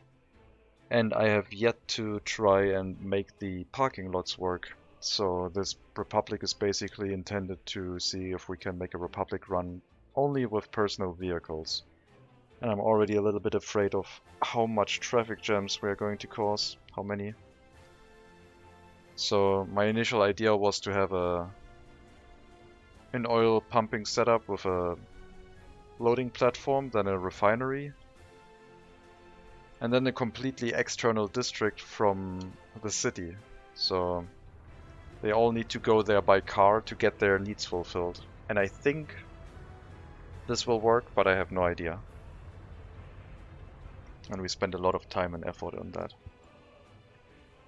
And I have yet to try and make the parking lots work. So this Republic is basically intended to see if we can make a Republic run only with personal vehicles. And I'm already a little bit afraid of how much traffic jams we are going to cause, how many. So my initial idea was to have an oil pumping setup with a loading platform, then a refinery, and then a completely external district from the city. So they all need to go there by car to get their needs fulfilled. And I think this will work, but I have no idea. And we spend a lot of time and effort on that.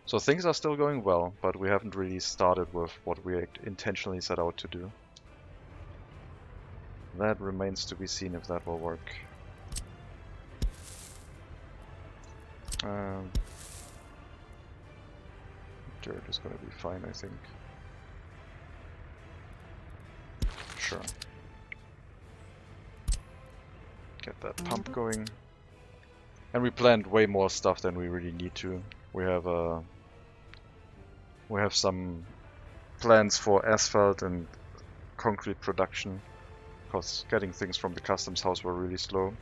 So things are still going well, but we haven't really started with what we intentionally set out to do. That remains to be seen if that will work. Dirt is gonna be fine, I think. Sure. Get that pump going. And we planned way more stuff than we really need to. We have some plans for asphalt and concrete production, because getting things from the customs house were really slow.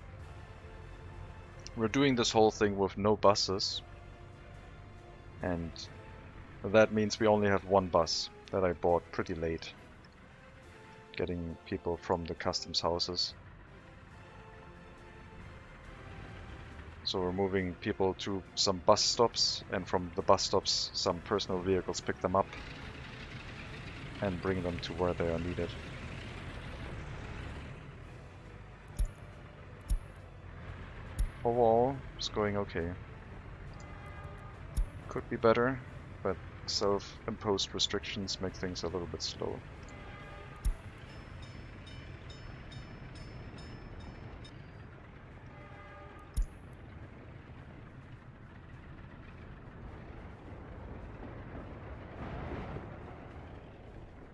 We're doing this whole thing with no buses, and that means we only have one bus that I bought pretty late, getting people from the customs houses. So we're moving people to some bus stops, and from the bus stops some personal vehicles pick them up and bring them to where they are needed. Overall, it's going okay. Could be better, but self-imposed restrictions make things a little bit slow.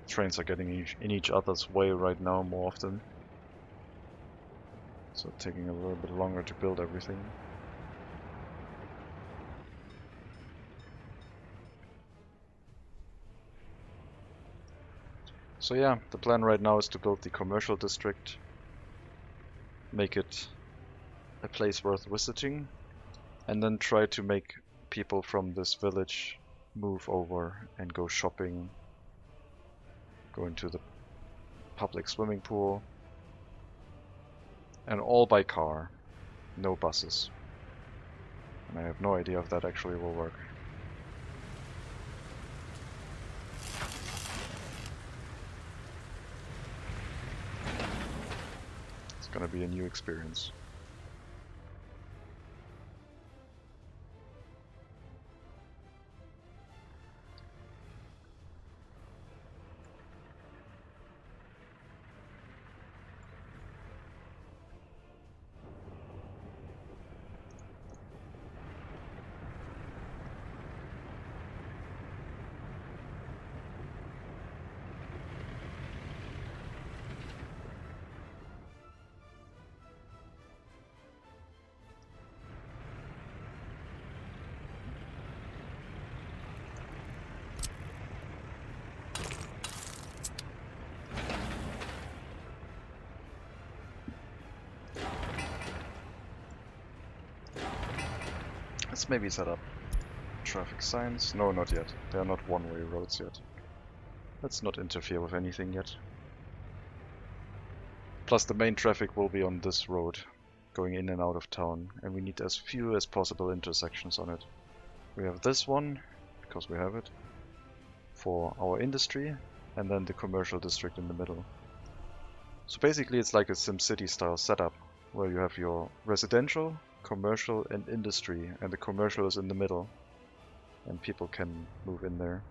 Trains are getting in each other's way right now more often. So taking a little bit longer to build everything. So yeah, the plan right now is to build the commercial district, make it a place worth visiting, and then try to make people from this village move over and go shopping, go into the public swimming pool, and all by car, no buses. And I have no idea if that actually will work. It's gonna be a new experience. Let's maybe set up traffic signs. No, not yet. They are not one-way roads yet. Let's not interfere with anything yet. Plus the main traffic will be on this road, going in and out of town, and we need as few as possible intersections on it. We have this one, because we have it, for our industry, and then the commercial district in the middle. So basically it's like a SimCity style setup, where you have your residential, commercial and industry, and the commercial is in the middle, and people can move in there.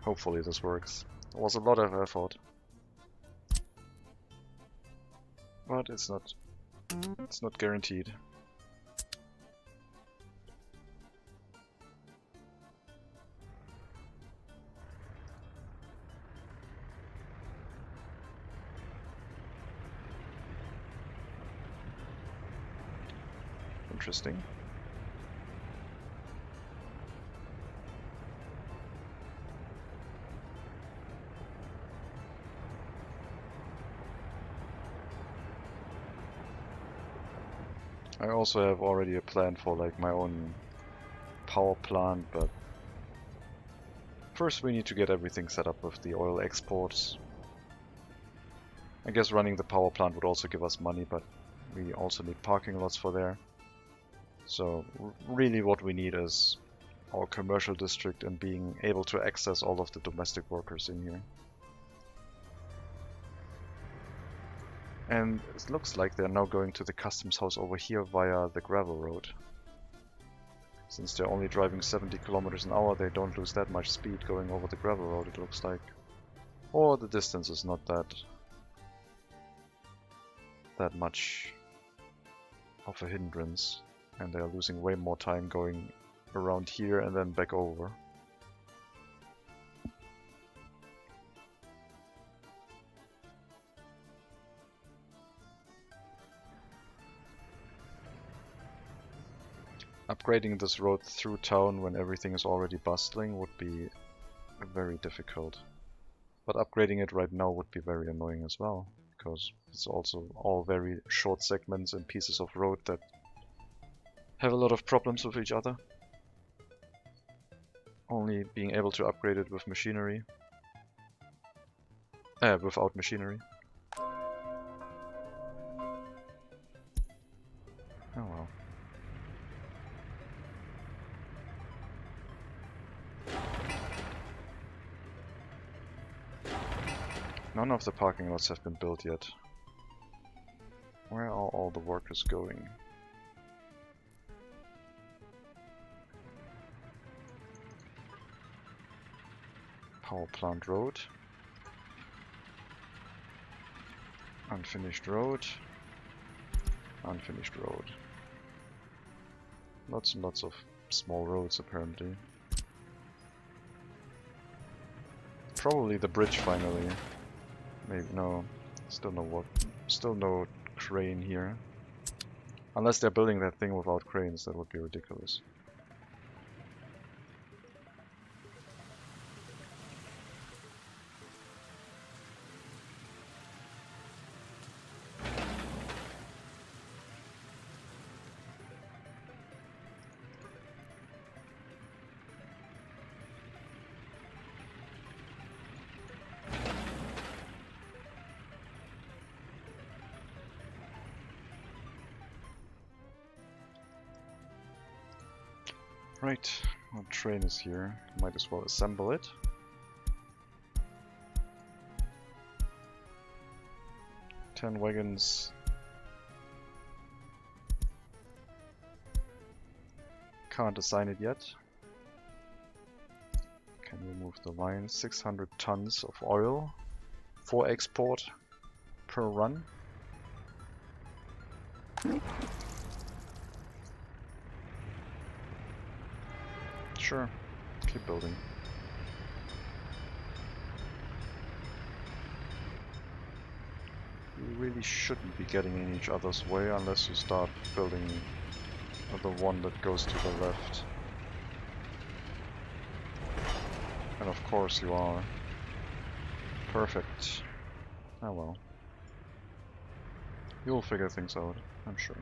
Hopefully this works. It was a lot of effort. but it's not guaranteed. Interesting. I also have already a plan for like my own power plant, but first we need to get everything set up with the oil exports. I guess running the power plant would also give us money, but we also need parking lots for there. So really what we need is our commercial district and being able to access all of the domestic workers in here. And it looks like they're now going to the customs house over here via the gravel road. Since they're only driving 70 kilometers an hour, they don't lose that much speed going over the gravel road, it looks like. Or the distance is not that much of a hindrance. And they're losing way more time going around here and then back over. Upgrading this road through town when everything is already bustling would be very difficult. But upgrading it right now would be very annoying as well, because it's also all very short segments and pieces of road that have a lot of problems with each other. Only being able to upgrade it with machinery. Without machinery. Oh well. None of the parking lots have been built yet. Where are all the workers going? Power plant road. Unfinished road. Unfinished road. Lots and lots of small roads apparently. Probably the bridge finally. Maybe no. Still no crane here. Unless they're building that thing without cranes, that would be ridiculous. Right, our train is here. Might as well assemble it. Ten wagons. Can't assign it yet. Can remove the line. 600 tons of oil for export per run. Sure, keep building. You really shouldn't be getting in each other's way unless you start building the one that goes to the left. And of course you are. Perfect. Oh well. You'll figure things out, I'm sure.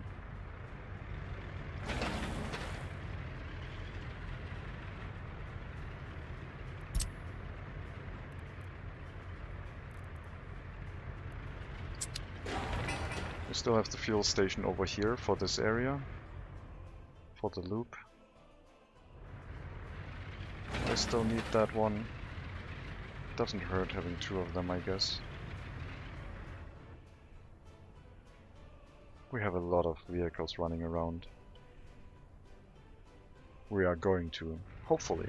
We still have the fuel station over here for this area, for the loop. I still need that one. Doesn't hurt having two of them, I guess. We have a lot of vehicles running around. We are going to, hopefully.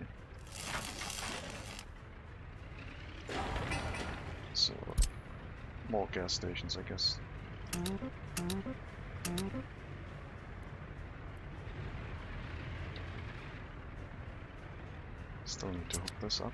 So, more gas stations, I guess. Still need to hook this up.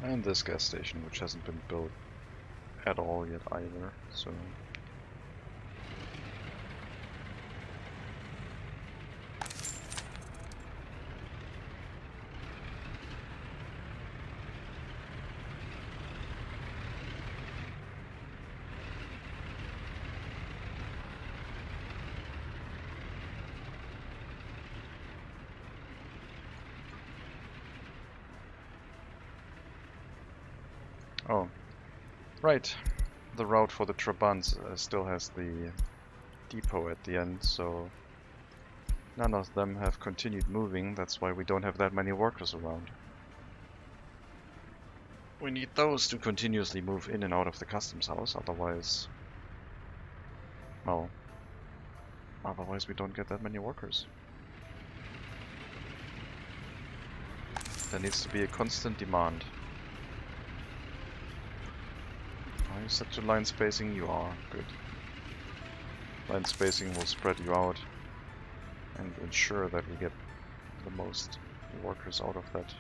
And this gas station, which hasn't been built at all yet either, so... Oh, right. The route for the Trabants still has the depot at the end, so none of them have continued moving. That's why we don't have that many workers around. We need those to continuously move in and out of the customs house, otherwise... well... otherwise we don't get that many workers. There needs to be a constant demand. Are you set to line spacing? You are. Good. Line spacing will spread you out and ensure that we get the most workers out of that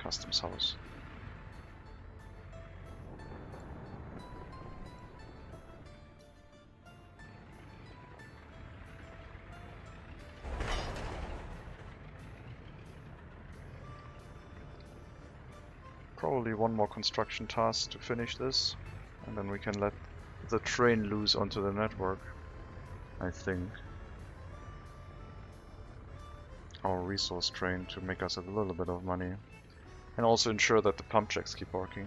customs house. Probably one more construction task to finish this, and then we can let the train loose onto the network, I think. Our resource train to make us a little bit of money. And also ensure that the pump jacks keep working.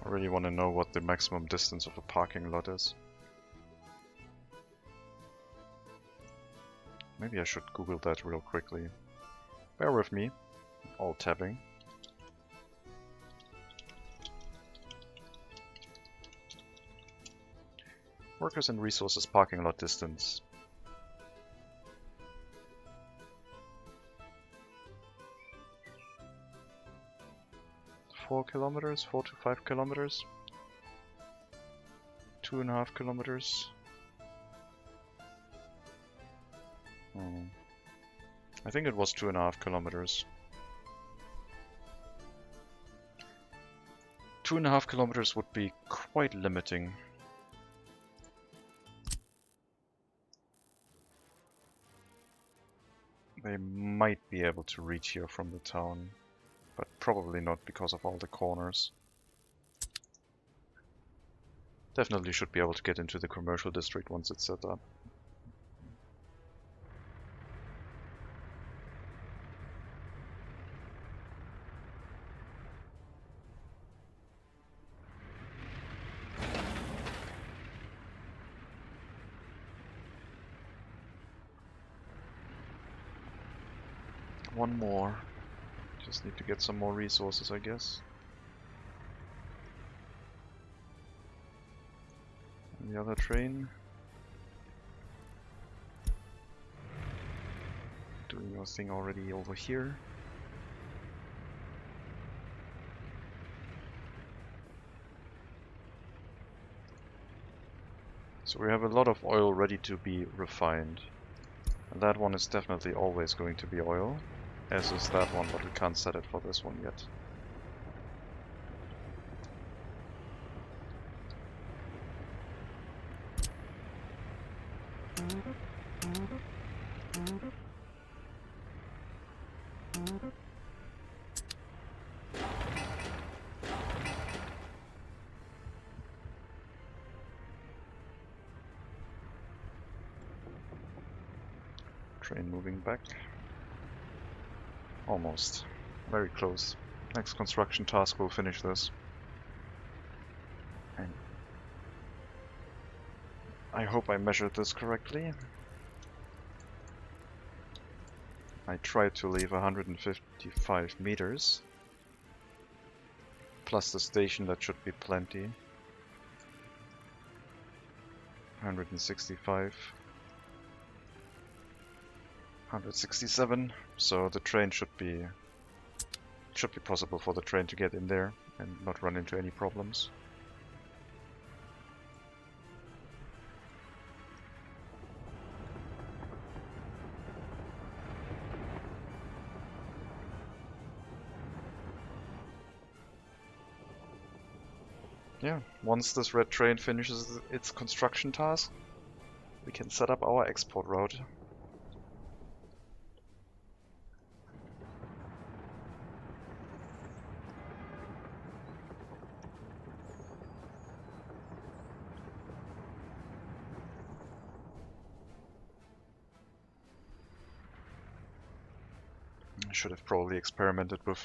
I really want to know what the maximum distance of a parking lot is. Maybe I should Google that real quickly. Bear with me. All tabbing. Workers and resources parking lot distance. Kilometers, 4 to 5 kilometers, 2.5 kilometers. I think it was 2.5 kilometers. 2.5 kilometers would be quite limiting. They might be able to reach here from the town, but probably not because of all the corners. Definitely should be able to get into the commercial district once it's set up. One more. Just need to get some more resources, I guess. And the other train. Doing your thing already over here. So we have a lot of oil ready to be refined. And that one is definitely always going to be oil, as is that one, but we can't set it for this one yet. Train moving back. Almost. Very close. Next construction task will finish this. And I hope I measured this correctly. I tried to leave 155 meters. Plus the station, that should be plenty. 165. 167, so the train should be possible for the train to get in there and not run into any problems. Yeah, once this red train finishes its construction task, we can set up our export route. I should have probably experimented with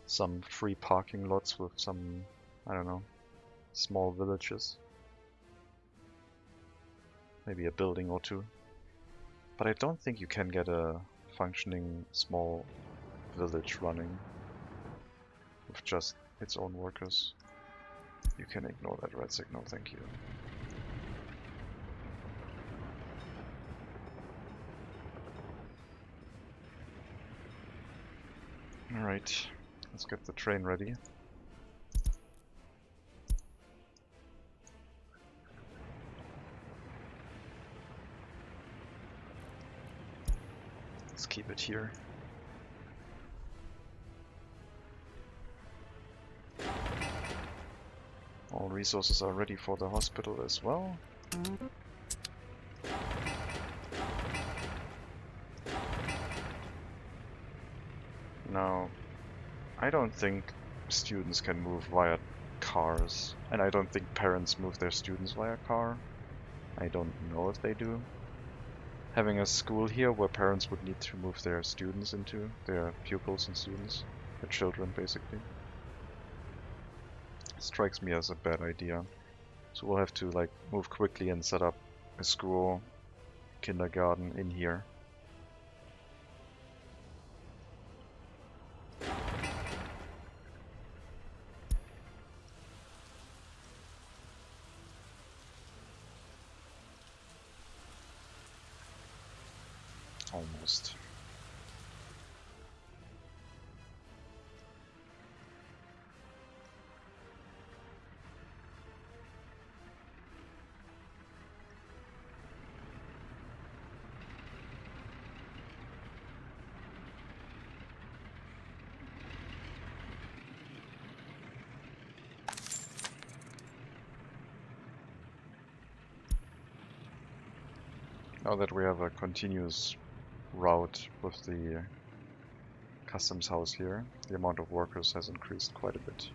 some free parking lots with some, I don't know, small villages. Maybe a building or two. But I don't think you can get a functioning small village running with just its own workers. You can ignore that red signal, thank you. Alright, let's get the train ready. Let's keep it here. All resources are ready for the hospital as well. Now, I don't think students can move via cars, and I don't think parents move their students via car. I don't know if they do. Having a school here where parents would need to move their students into, their pupils and students, their children basically, strikes me as a bad idea. So we'll have to like move quickly and set up a school, kindergarten in here. Almost. Now that we have a continuous route with the customs house here, the amount of workers has increased quite a bit.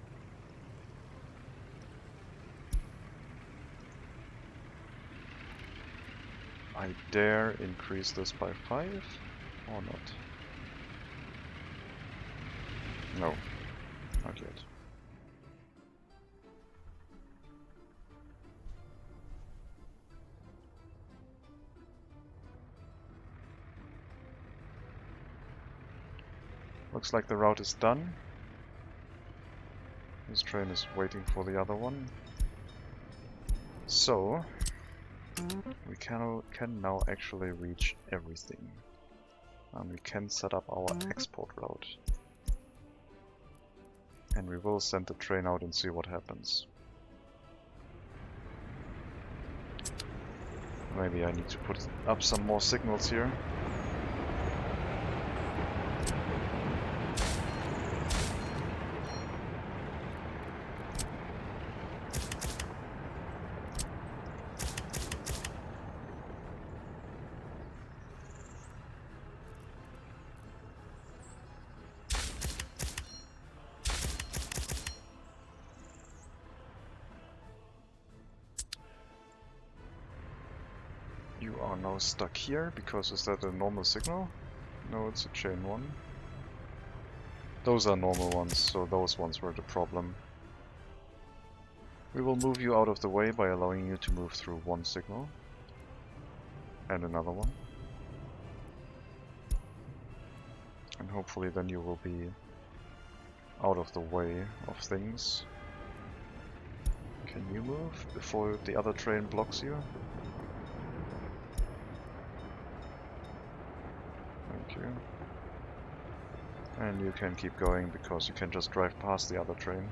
I dare increase this by 5 or not? No, not yet. Looks like the route is done. This train is waiting for the other one. So, we can now actually reach everything. And we can set up our export route. And we will send the train out and see what happens. Maybe I need to put up some more signals here. You are now stuck here, because is that a normal signal? No, it's a chain one. Those are normal ones, so those ones were the problem. We will move you out of the way by allowing you to move through one signal. And another one. And hopefully then you will be out of the way of things. Can you move before the other train blocks you? Thank you. And you can keep going because you can just drive past the other train.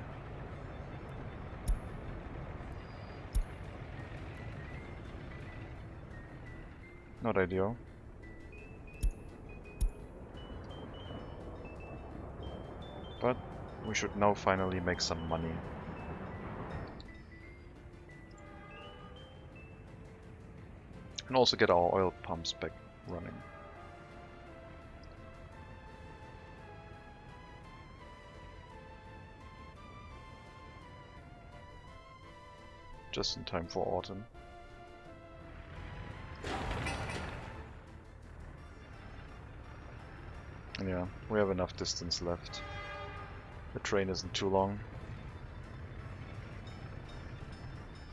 Not ideal. But we should now finally make some money. And also get our oil pumps back running. Just in time for autumn. And yeah, we have enough distance left. The train isn't too long.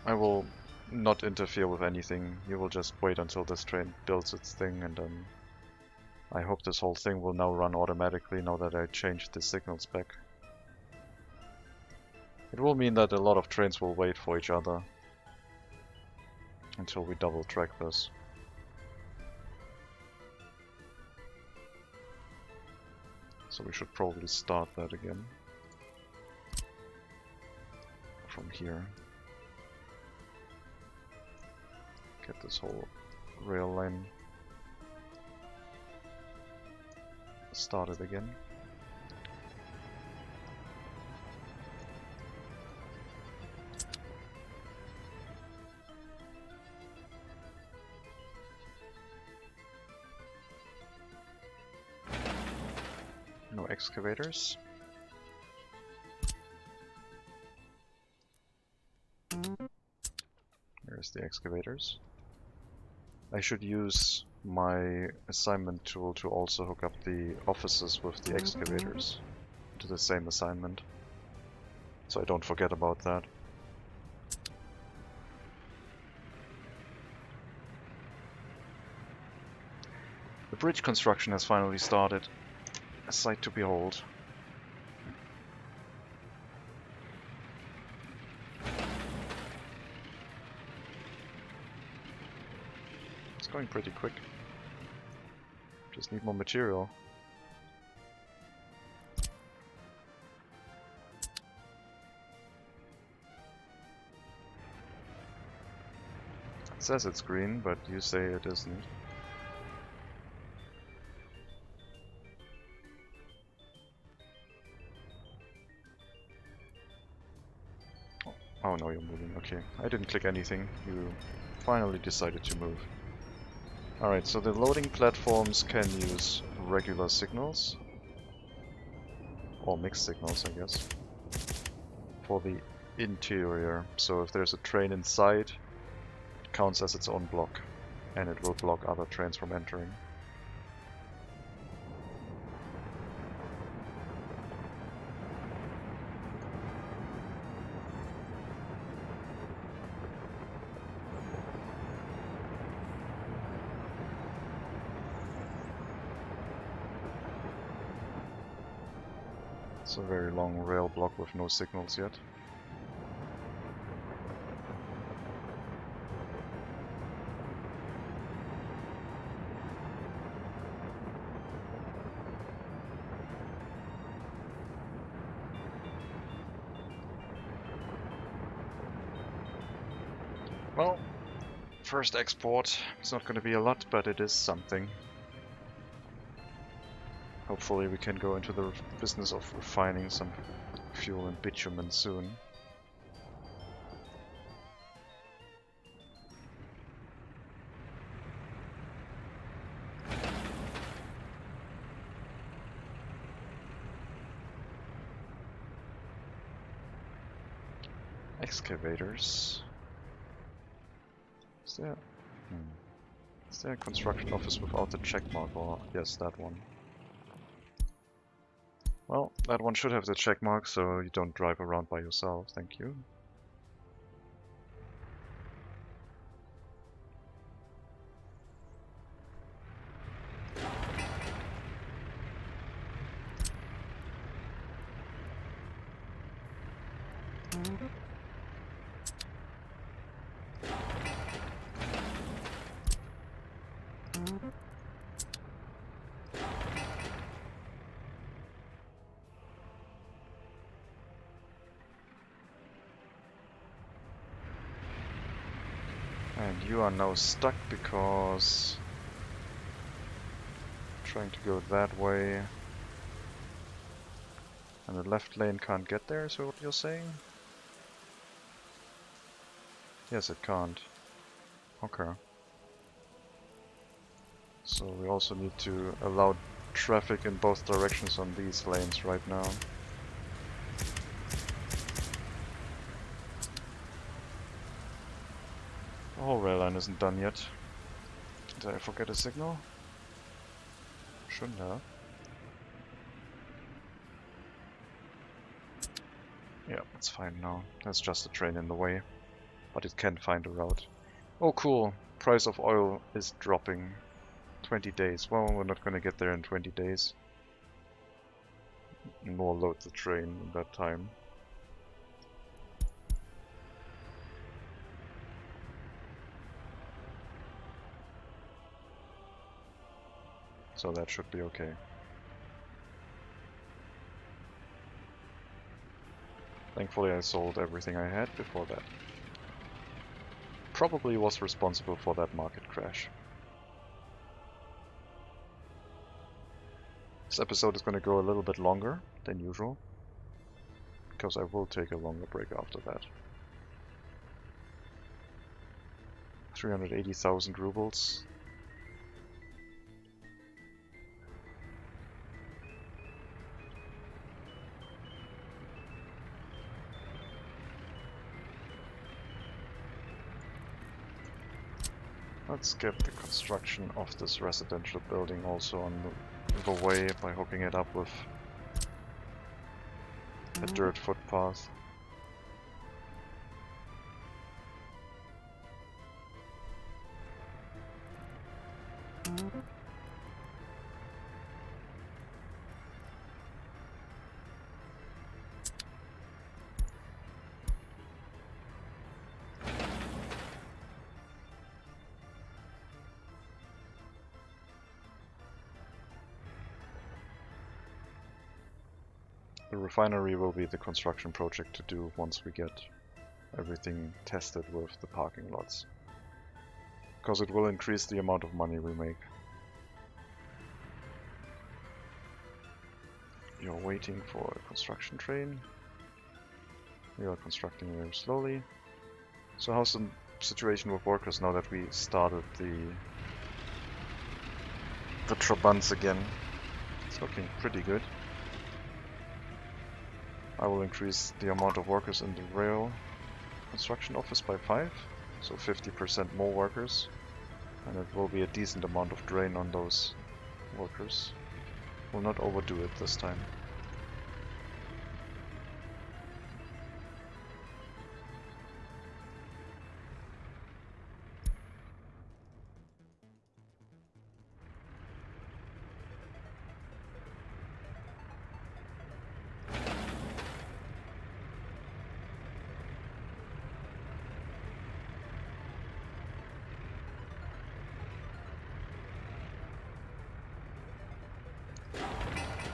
I will not interfere with anything. You will just wait until this train builds its thing, and then I hope this whole thing will now run automatically now that I changed the signals back. It will mean that a lot of trains will wait for each other until we double track this. So we should probably start that again. From here. Get this whole rail line started again. No excavators. There's the excavators. I should use my assignment tool to also hook up the offices with the excavators to the same assignment, so I don't forget about that. The bridge construction has finally started. A sight to behold. It's going pretty quick. Just need more material. It says it's green, but you say it isn't. Oh no, you're moving. Okay, I didn't click anything. You finally decided to move. Alright, so the loading platforms can use regular signals. Or mixed signals, I guess. For the interior. So if there's a train inside, it counts as its own block. And it will block other trains from entering. It's a very long rail block with no signals yet. Well, First export. It's not going to be a lot, but it is something. Hopefully we can go into the business of refining some fuel and bitumen soon. Excavators. Is there... Is there a construction office without the check mark? Or yes, that one. Well, that one should have the check mark, so you don't drive around by yourself. Thank you. And you are now stuck because trying to go that way and the left lane can't get there, is what you're saying? Yes, it can't. Okay. So we also need to allow traffic in both directions on these lanes right now. The whole rail line isn't done yet. Did I forget a signal? Shouldn't have. Yeah, it's fine now. There's just a train in the way. But it can find a route. Oh cool, price of oil is dropping. 20 days. Well, we're not gonna get there in 20 days. Nor load the train in that time. So that should be okay. Thankfully I sold everything I had before that. Probably was responsible for that market crash. This episode is going to go a little bit longer than usual, because I will take a longer break after that. 380,000 rubles. Let's get the construction of this residential building also on the way by hooking it up with a dirt footpath. The refinery will be the construction project to do once we get everything tested with the parking lots, because it will increase the amount of money we make. You're waiting for a construction train. We are constructing very slowly. So how's the situation with workers now that we started the Trabants again? It's looking pretty good. I will increase the amount of workers in the rail construction office by 5, so 50% more workers, and it will be a decent amount of drain on those workers. We'll not overdo it this time.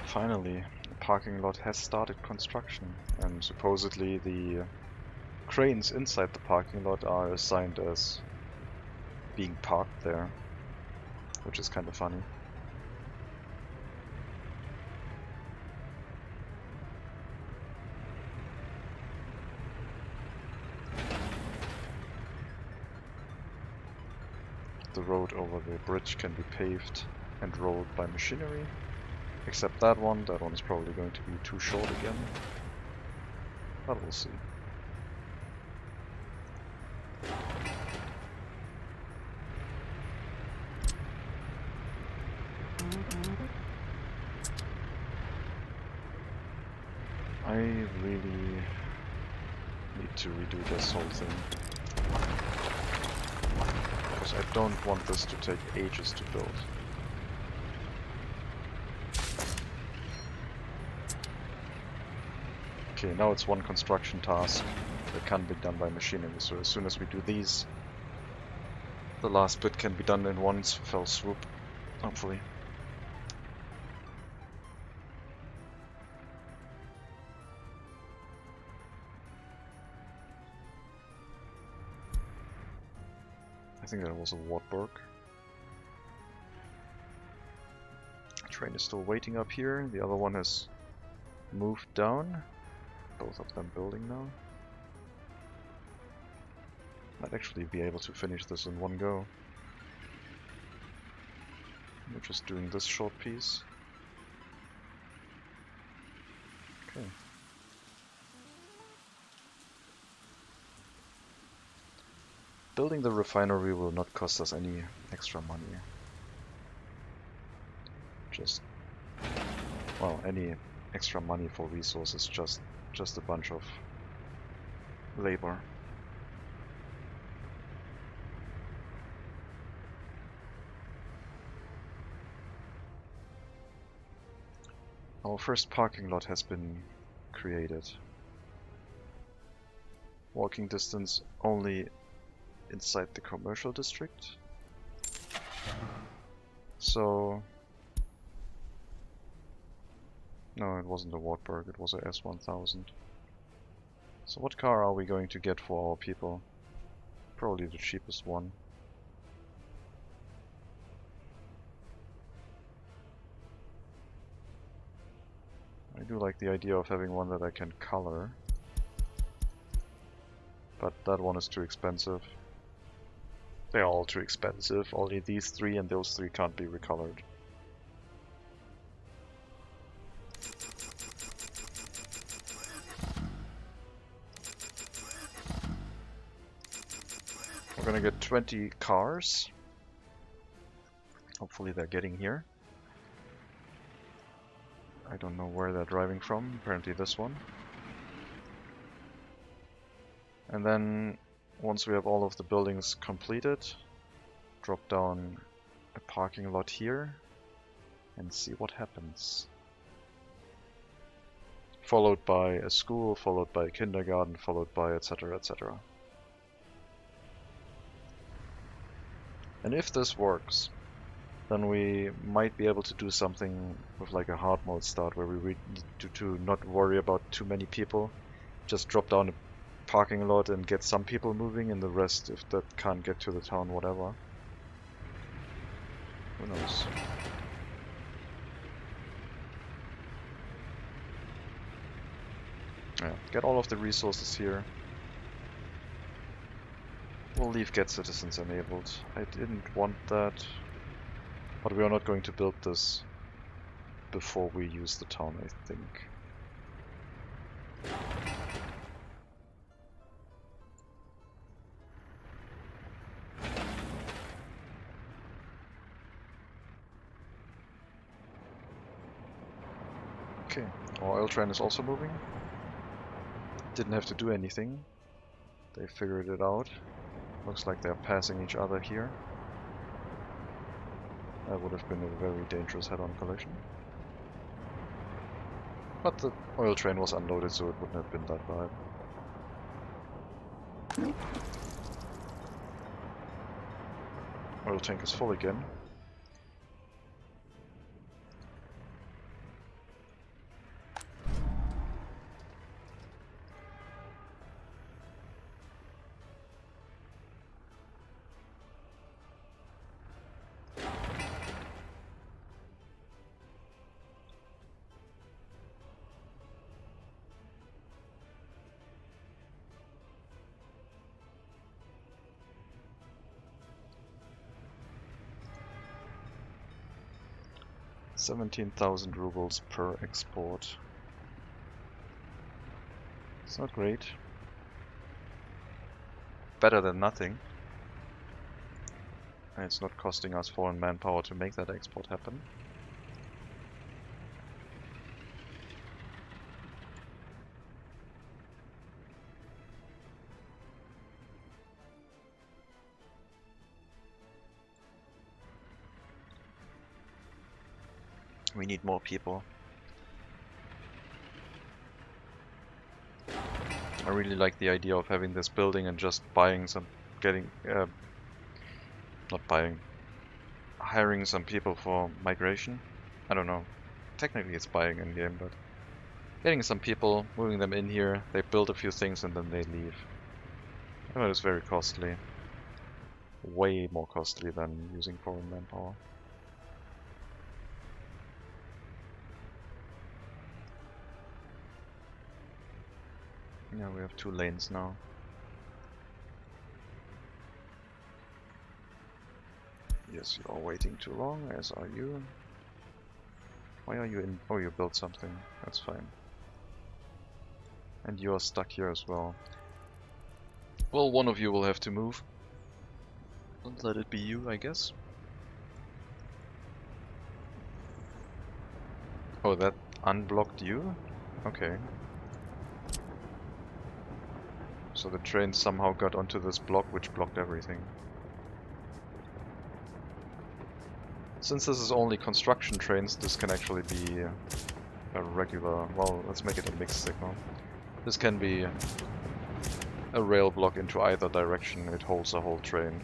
Finally, the parking lot has started construction, and supposedly the cranes inside the parking lot are assigned as being parked there, which is kind of funny. The road over the bridge can be paved and rolled by machinery, except that one is probably going to be too short again, but we'll see. I really need to redo this whole thing, because I don't want this to take ages to build. Okay, now it's one construction task that can be done by machinery, so as soon as we do these, the last bit can be done in one fell swoop, hopefully. I think that was a Wartburg. Train is still waiting up here, the other one has moved down. Both of them building now. Might actually be able to finish this in one go. We're just doing this short piece. Okay. Building the refinery will not cost us any extra money. Just, well, any extra money for resources, just a bunch of labor. Our first parking lot has been created. Walking distance only inside the commercial district. So... no, it wasn't a Wartburg, it was a S1000. So what car are we going to get for our people? Probably the cheapest one. I do like the idea of having one that I can color. But that one is too expensive. They're all too expensive. Only these three and those three can't be recolored. We're gonna get 20 cars. Hopefully they're getting here. I don't know where they're driving from. Apparently this one. And then, once we have all of the buildings completed, drop down a parking lot here and see what happens. Followed by a school, followed by a kindergarten, followed by etc, etc. And if this works, then we might be able to do something with like a hard mode start where we need to not worry about too many people. Just drop down a parking lot and get some people moving, and the rest, if that can't get to the town, whatever. Who knows? Yeah, get all of the resources here. We'll leave get citizens enabled. I didn't want that, but we are not going to build this before we use the town, I think. Okay, our oil train is also moving. Didn't have to do anything. They figured it out. Looks like they're passing each other here. That would have been a very dangerous head-on collision. But the oil train was unloaded, so it wouldn't have been that bad. Oil tank is full again. 17,000 rubles per export. It's not great. Better than nothing. And it's not costing us foreign manpower to make that export happen. We need more people. I really like the idea of having this building and just buying some, not buying, hiring some people for migration. I don't know. Technically it's buying in game, but getting some people, moving them in here, they build a few things and then they leave. And that is very costly. Way more costly than using foreign manpower. Yeah, we have 2 lanes now. Yes, you are waiting too long, as are you. Why are you in? Oh, you built something. That's fine. And you are stuck here as well. Well, one of you will have to move. And let it be you, I guess. Oh, that unblocked you? Okay. So the train somehow got onto this block, which blocked everything. Since this is only construction trains, this can actually be a regular... well, let's make it a mixed signal. This can be a rail block into either direction. It holds the whole train.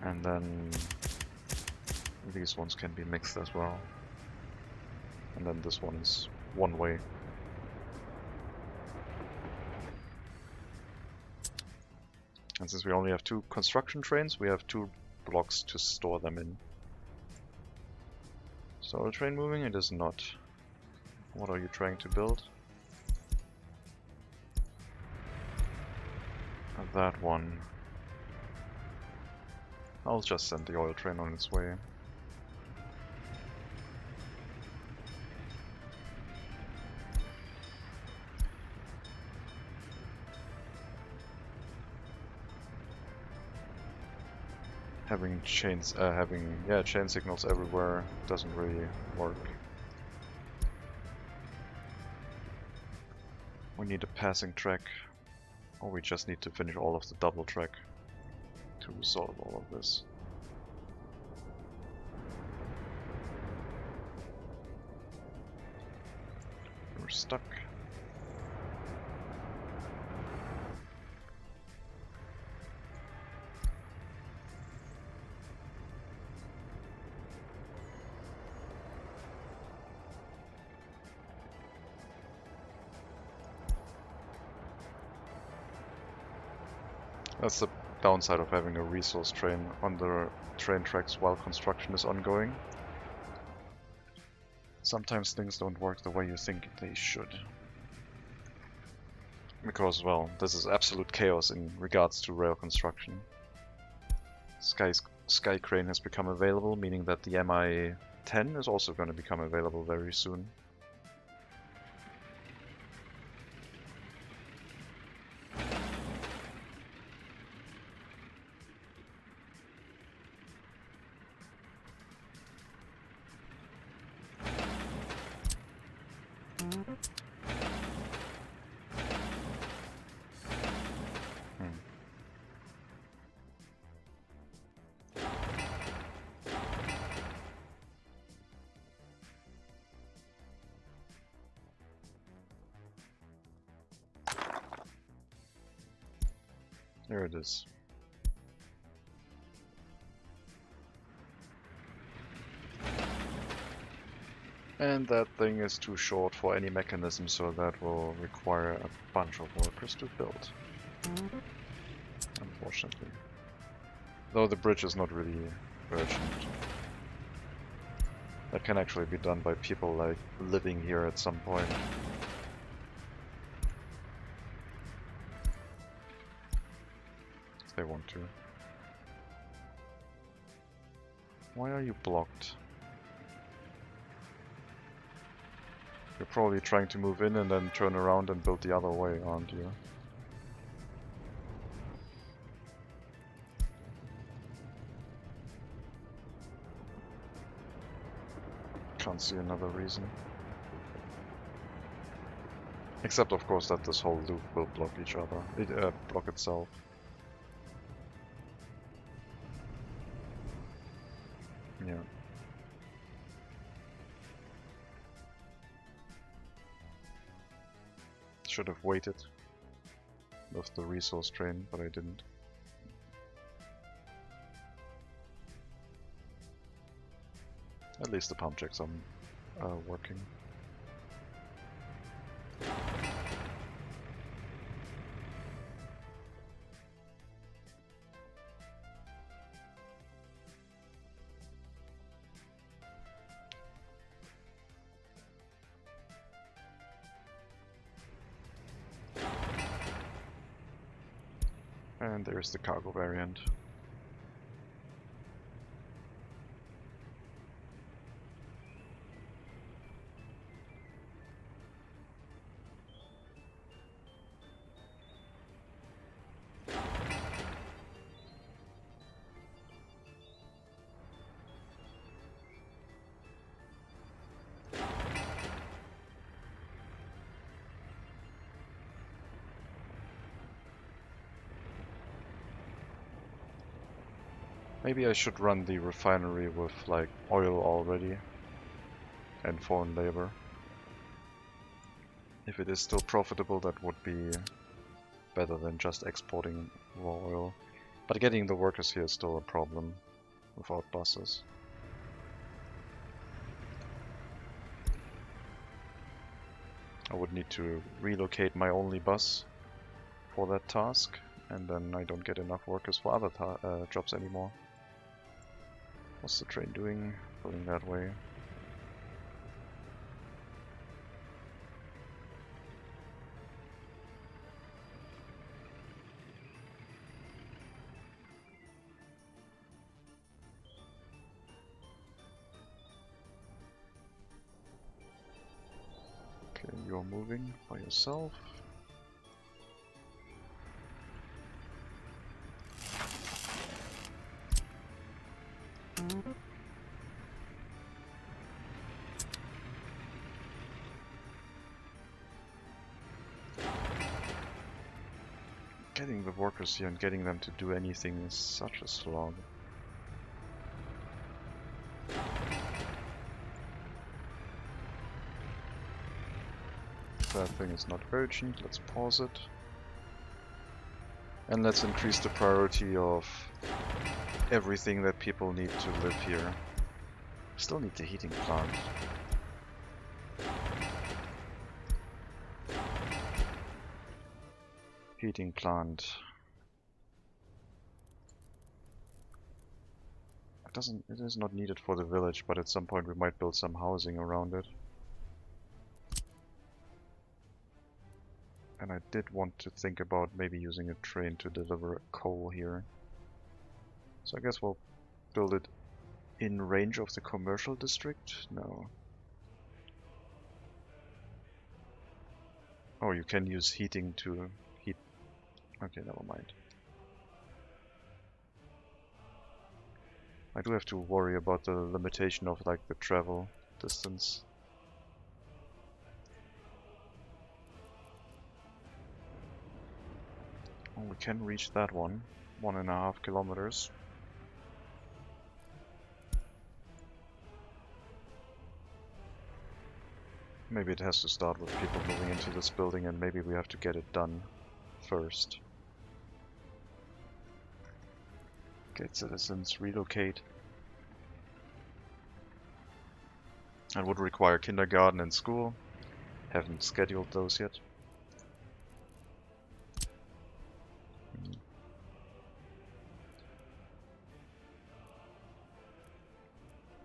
And then these ones can be mixed as well. And then this one's one way. And since we only have 2 construction trains, we have 2 blocks to store them in. So a train moving? It is not. What are you trying to build? That one. I'll just send the oil train on its way. Having chain signals everywhere doesn't really work. We need a passing track, or we just need to finish all of the double track to resolve all of this. We're stuck. That's the downside of having a resource train on the train tracks while construction is ongoing. Sometimes things don't work the way you think they should. Because, well, this is absolute chaos in regards to rail construction. Sky Crane has become available, meaning that the MI-10 is also going to become available very soon. There it is. And that thing is too short for any mechanism, so that will require a bunch of workers to build. Unfortunately. Though the bridge is not really urgent. That can actually be done by people like living here at some point. If they want to. Why are you blocked? You're probably trying to move in and then turn around and build the other way, aren't you? Can't see another reason. Except of course that this whole loop will block each other, block itself. Yeah. Should have waited with the resource drain, but I didn't. At least the pump jacks are working. And there's the cargo variant. Maybe I should run the refinery with like oil already and foreign labor. If it is still profitable, that would be better than just exporting raw oil. But getting the workers here is still a problem without buses. I would need to relocate my only bus for that task, and then I don't get enough workers for other jobs anymore. What's the train doing? Going that way. Okay, you're moving by yourself. Getting the workers here and getting them to do anything is such a slog. That thing is not urgent, let's pause it. And let's increase the priority of everything that people need to live here. Still need the heating plant. Heating plant. It is not needed for the village, but at some point we might build some housing around it. And I did want to think about maybe using a train to deliver coal here. So I guess we'll build it in range of the commercial district? No. Oh, you can use heating to heat. Okay, never mind. I do have to worry about the limitation of like the travel distance. Oh, we can reach that one. 1.5 kilometers. Maybe it has to start with people moving into this building, and maybe we have to get it done first. Get citizens, relocate. That would require kindergarten and school. Haven't scheduled those yet.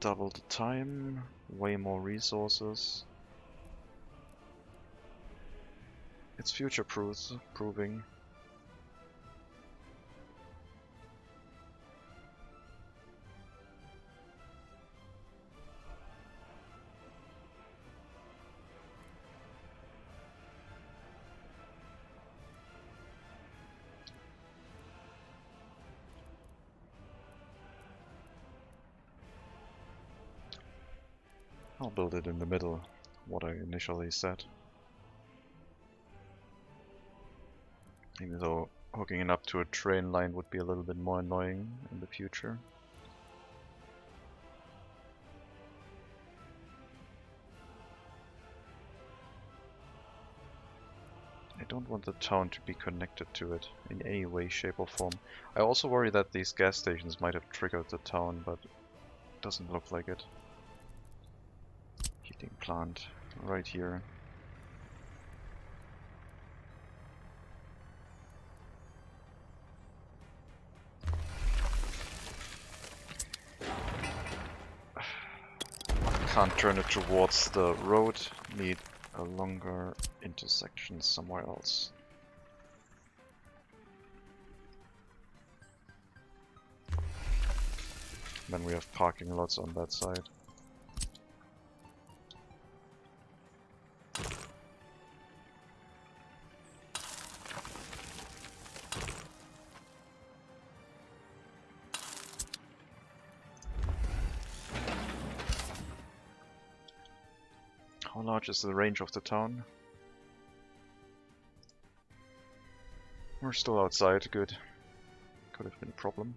Double the time, way more resources. It's future-proving. I'll build it in the middle, what I initially said. Even though hooking it up to a train line would be a little bit more annoying in the future. I don't want the town to be connected to it in any way, shape or form. I also worry that these gas stations might have triggered the town, but it doesn't look like it. Heating plant right here. Can't turn it towards the road, need a longer intersection somewhere else. Then we have parking lots on that side. How large is the range of the town? We're still outside, good. Could have been a problem.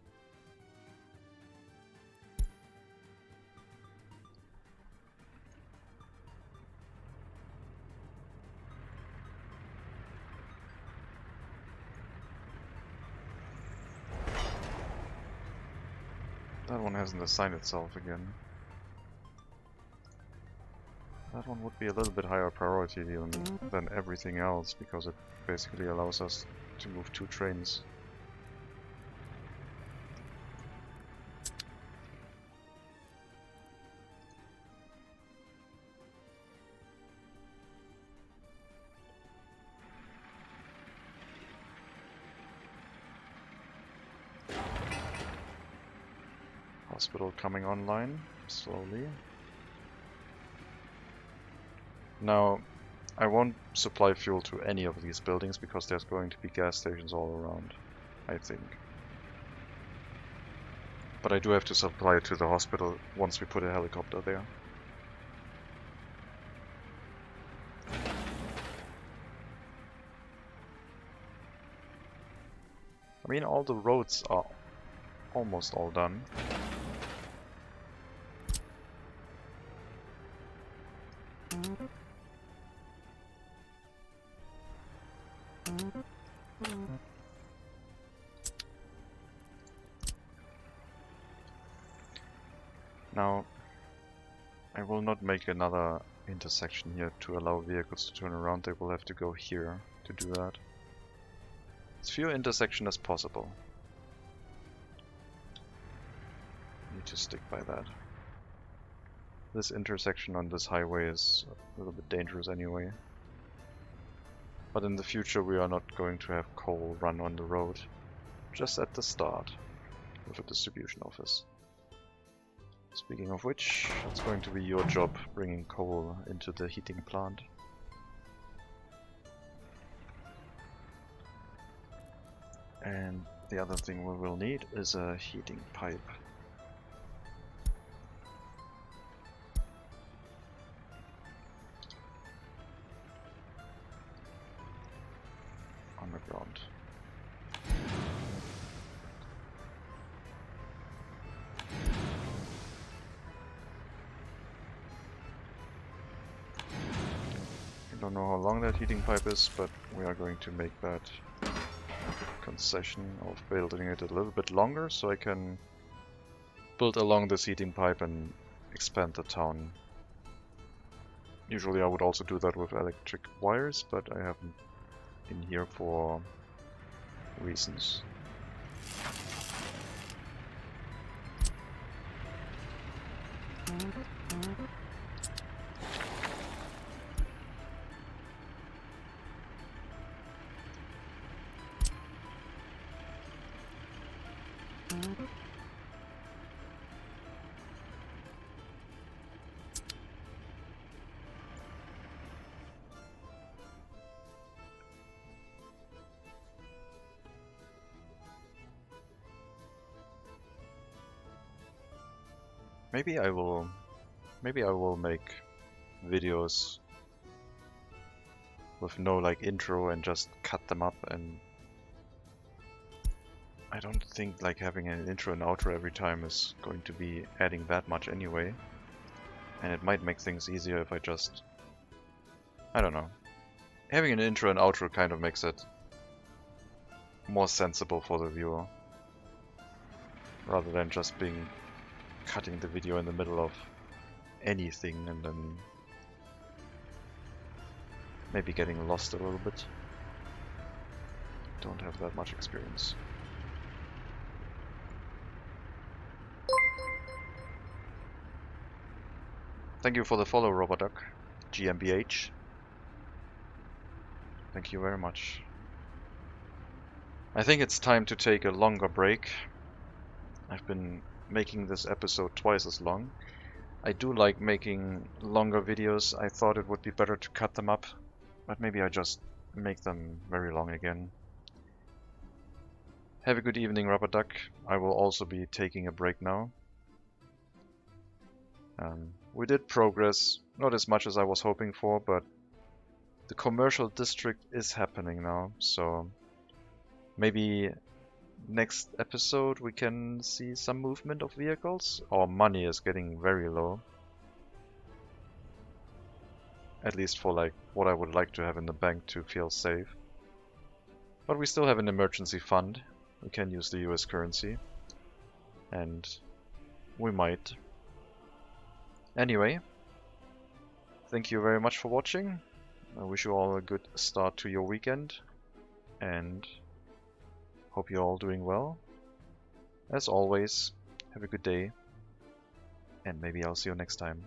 That one hasn't assigned itself again. That one would be a little bit higher priority than everything else, because it basically allows us to move 2 trains. Hospital coming online, slowly. Now, I won't supply fuel to any of these buildings because there's going to be gas stations all around, I think. But I do have to supply it to the hospital once we put a helicopter there. I mean, all the roads are almost all done. Now, I will not make another intersection here to allow vehicles to turn around. They will have to go here to do that. As few intersections as possible. Need to stick by that. This intersection on this highway is a little bit dangerous anyway. But in the future we are not going to have coal run on the road. Just at the start, with a distribution office. Speaking of which, it's going to be your job bringing coal into the heating plant. And the other thing we will need is a heating pipe. Underground. I don't know how long that heating pipe is, but we are going to make that concession of building it a little bit longer so I can build along this heating pipe and expand the town. Usually I would also do that with electric wires, but I haven't been here for reasons. Maybe I will Maybe I will make videos with no like intro and just cut them up, and I don't think like having an intro and outro every time is going to be adding that much anyway. And it might make things easier if I just, I don't know. Having an intro and outro kind of makes it more sensible for the viewer, rather than just cutting the video in the middle of anything and then maybe getting lost a little bit. Don't have that much experience. Thank you for the follow, Robert Duck, GmbH. Thank you very much. I think it's time to take a longer break. I've been making this episode twice as long. I do like making longer videos. I thought it would be better to cut them up, but maybe I just make them very long again. Have a good evening, Rubber Duck. I will also be taking a break now. We did progress, not as much as I was hoping for, but the commercial district is happening now, so maybe next episode we can see some movement of vehicles. Our money is getting very low. At least for like what I would like to have in the bank to feel safe. But we still have an emergency fund. We can use the US currency. And we might. Anyway, thank you very much for watching. I wish you all a good start to your weekend. And hope you're all doing well. As always, have a good day. And maybe I'll see you next time.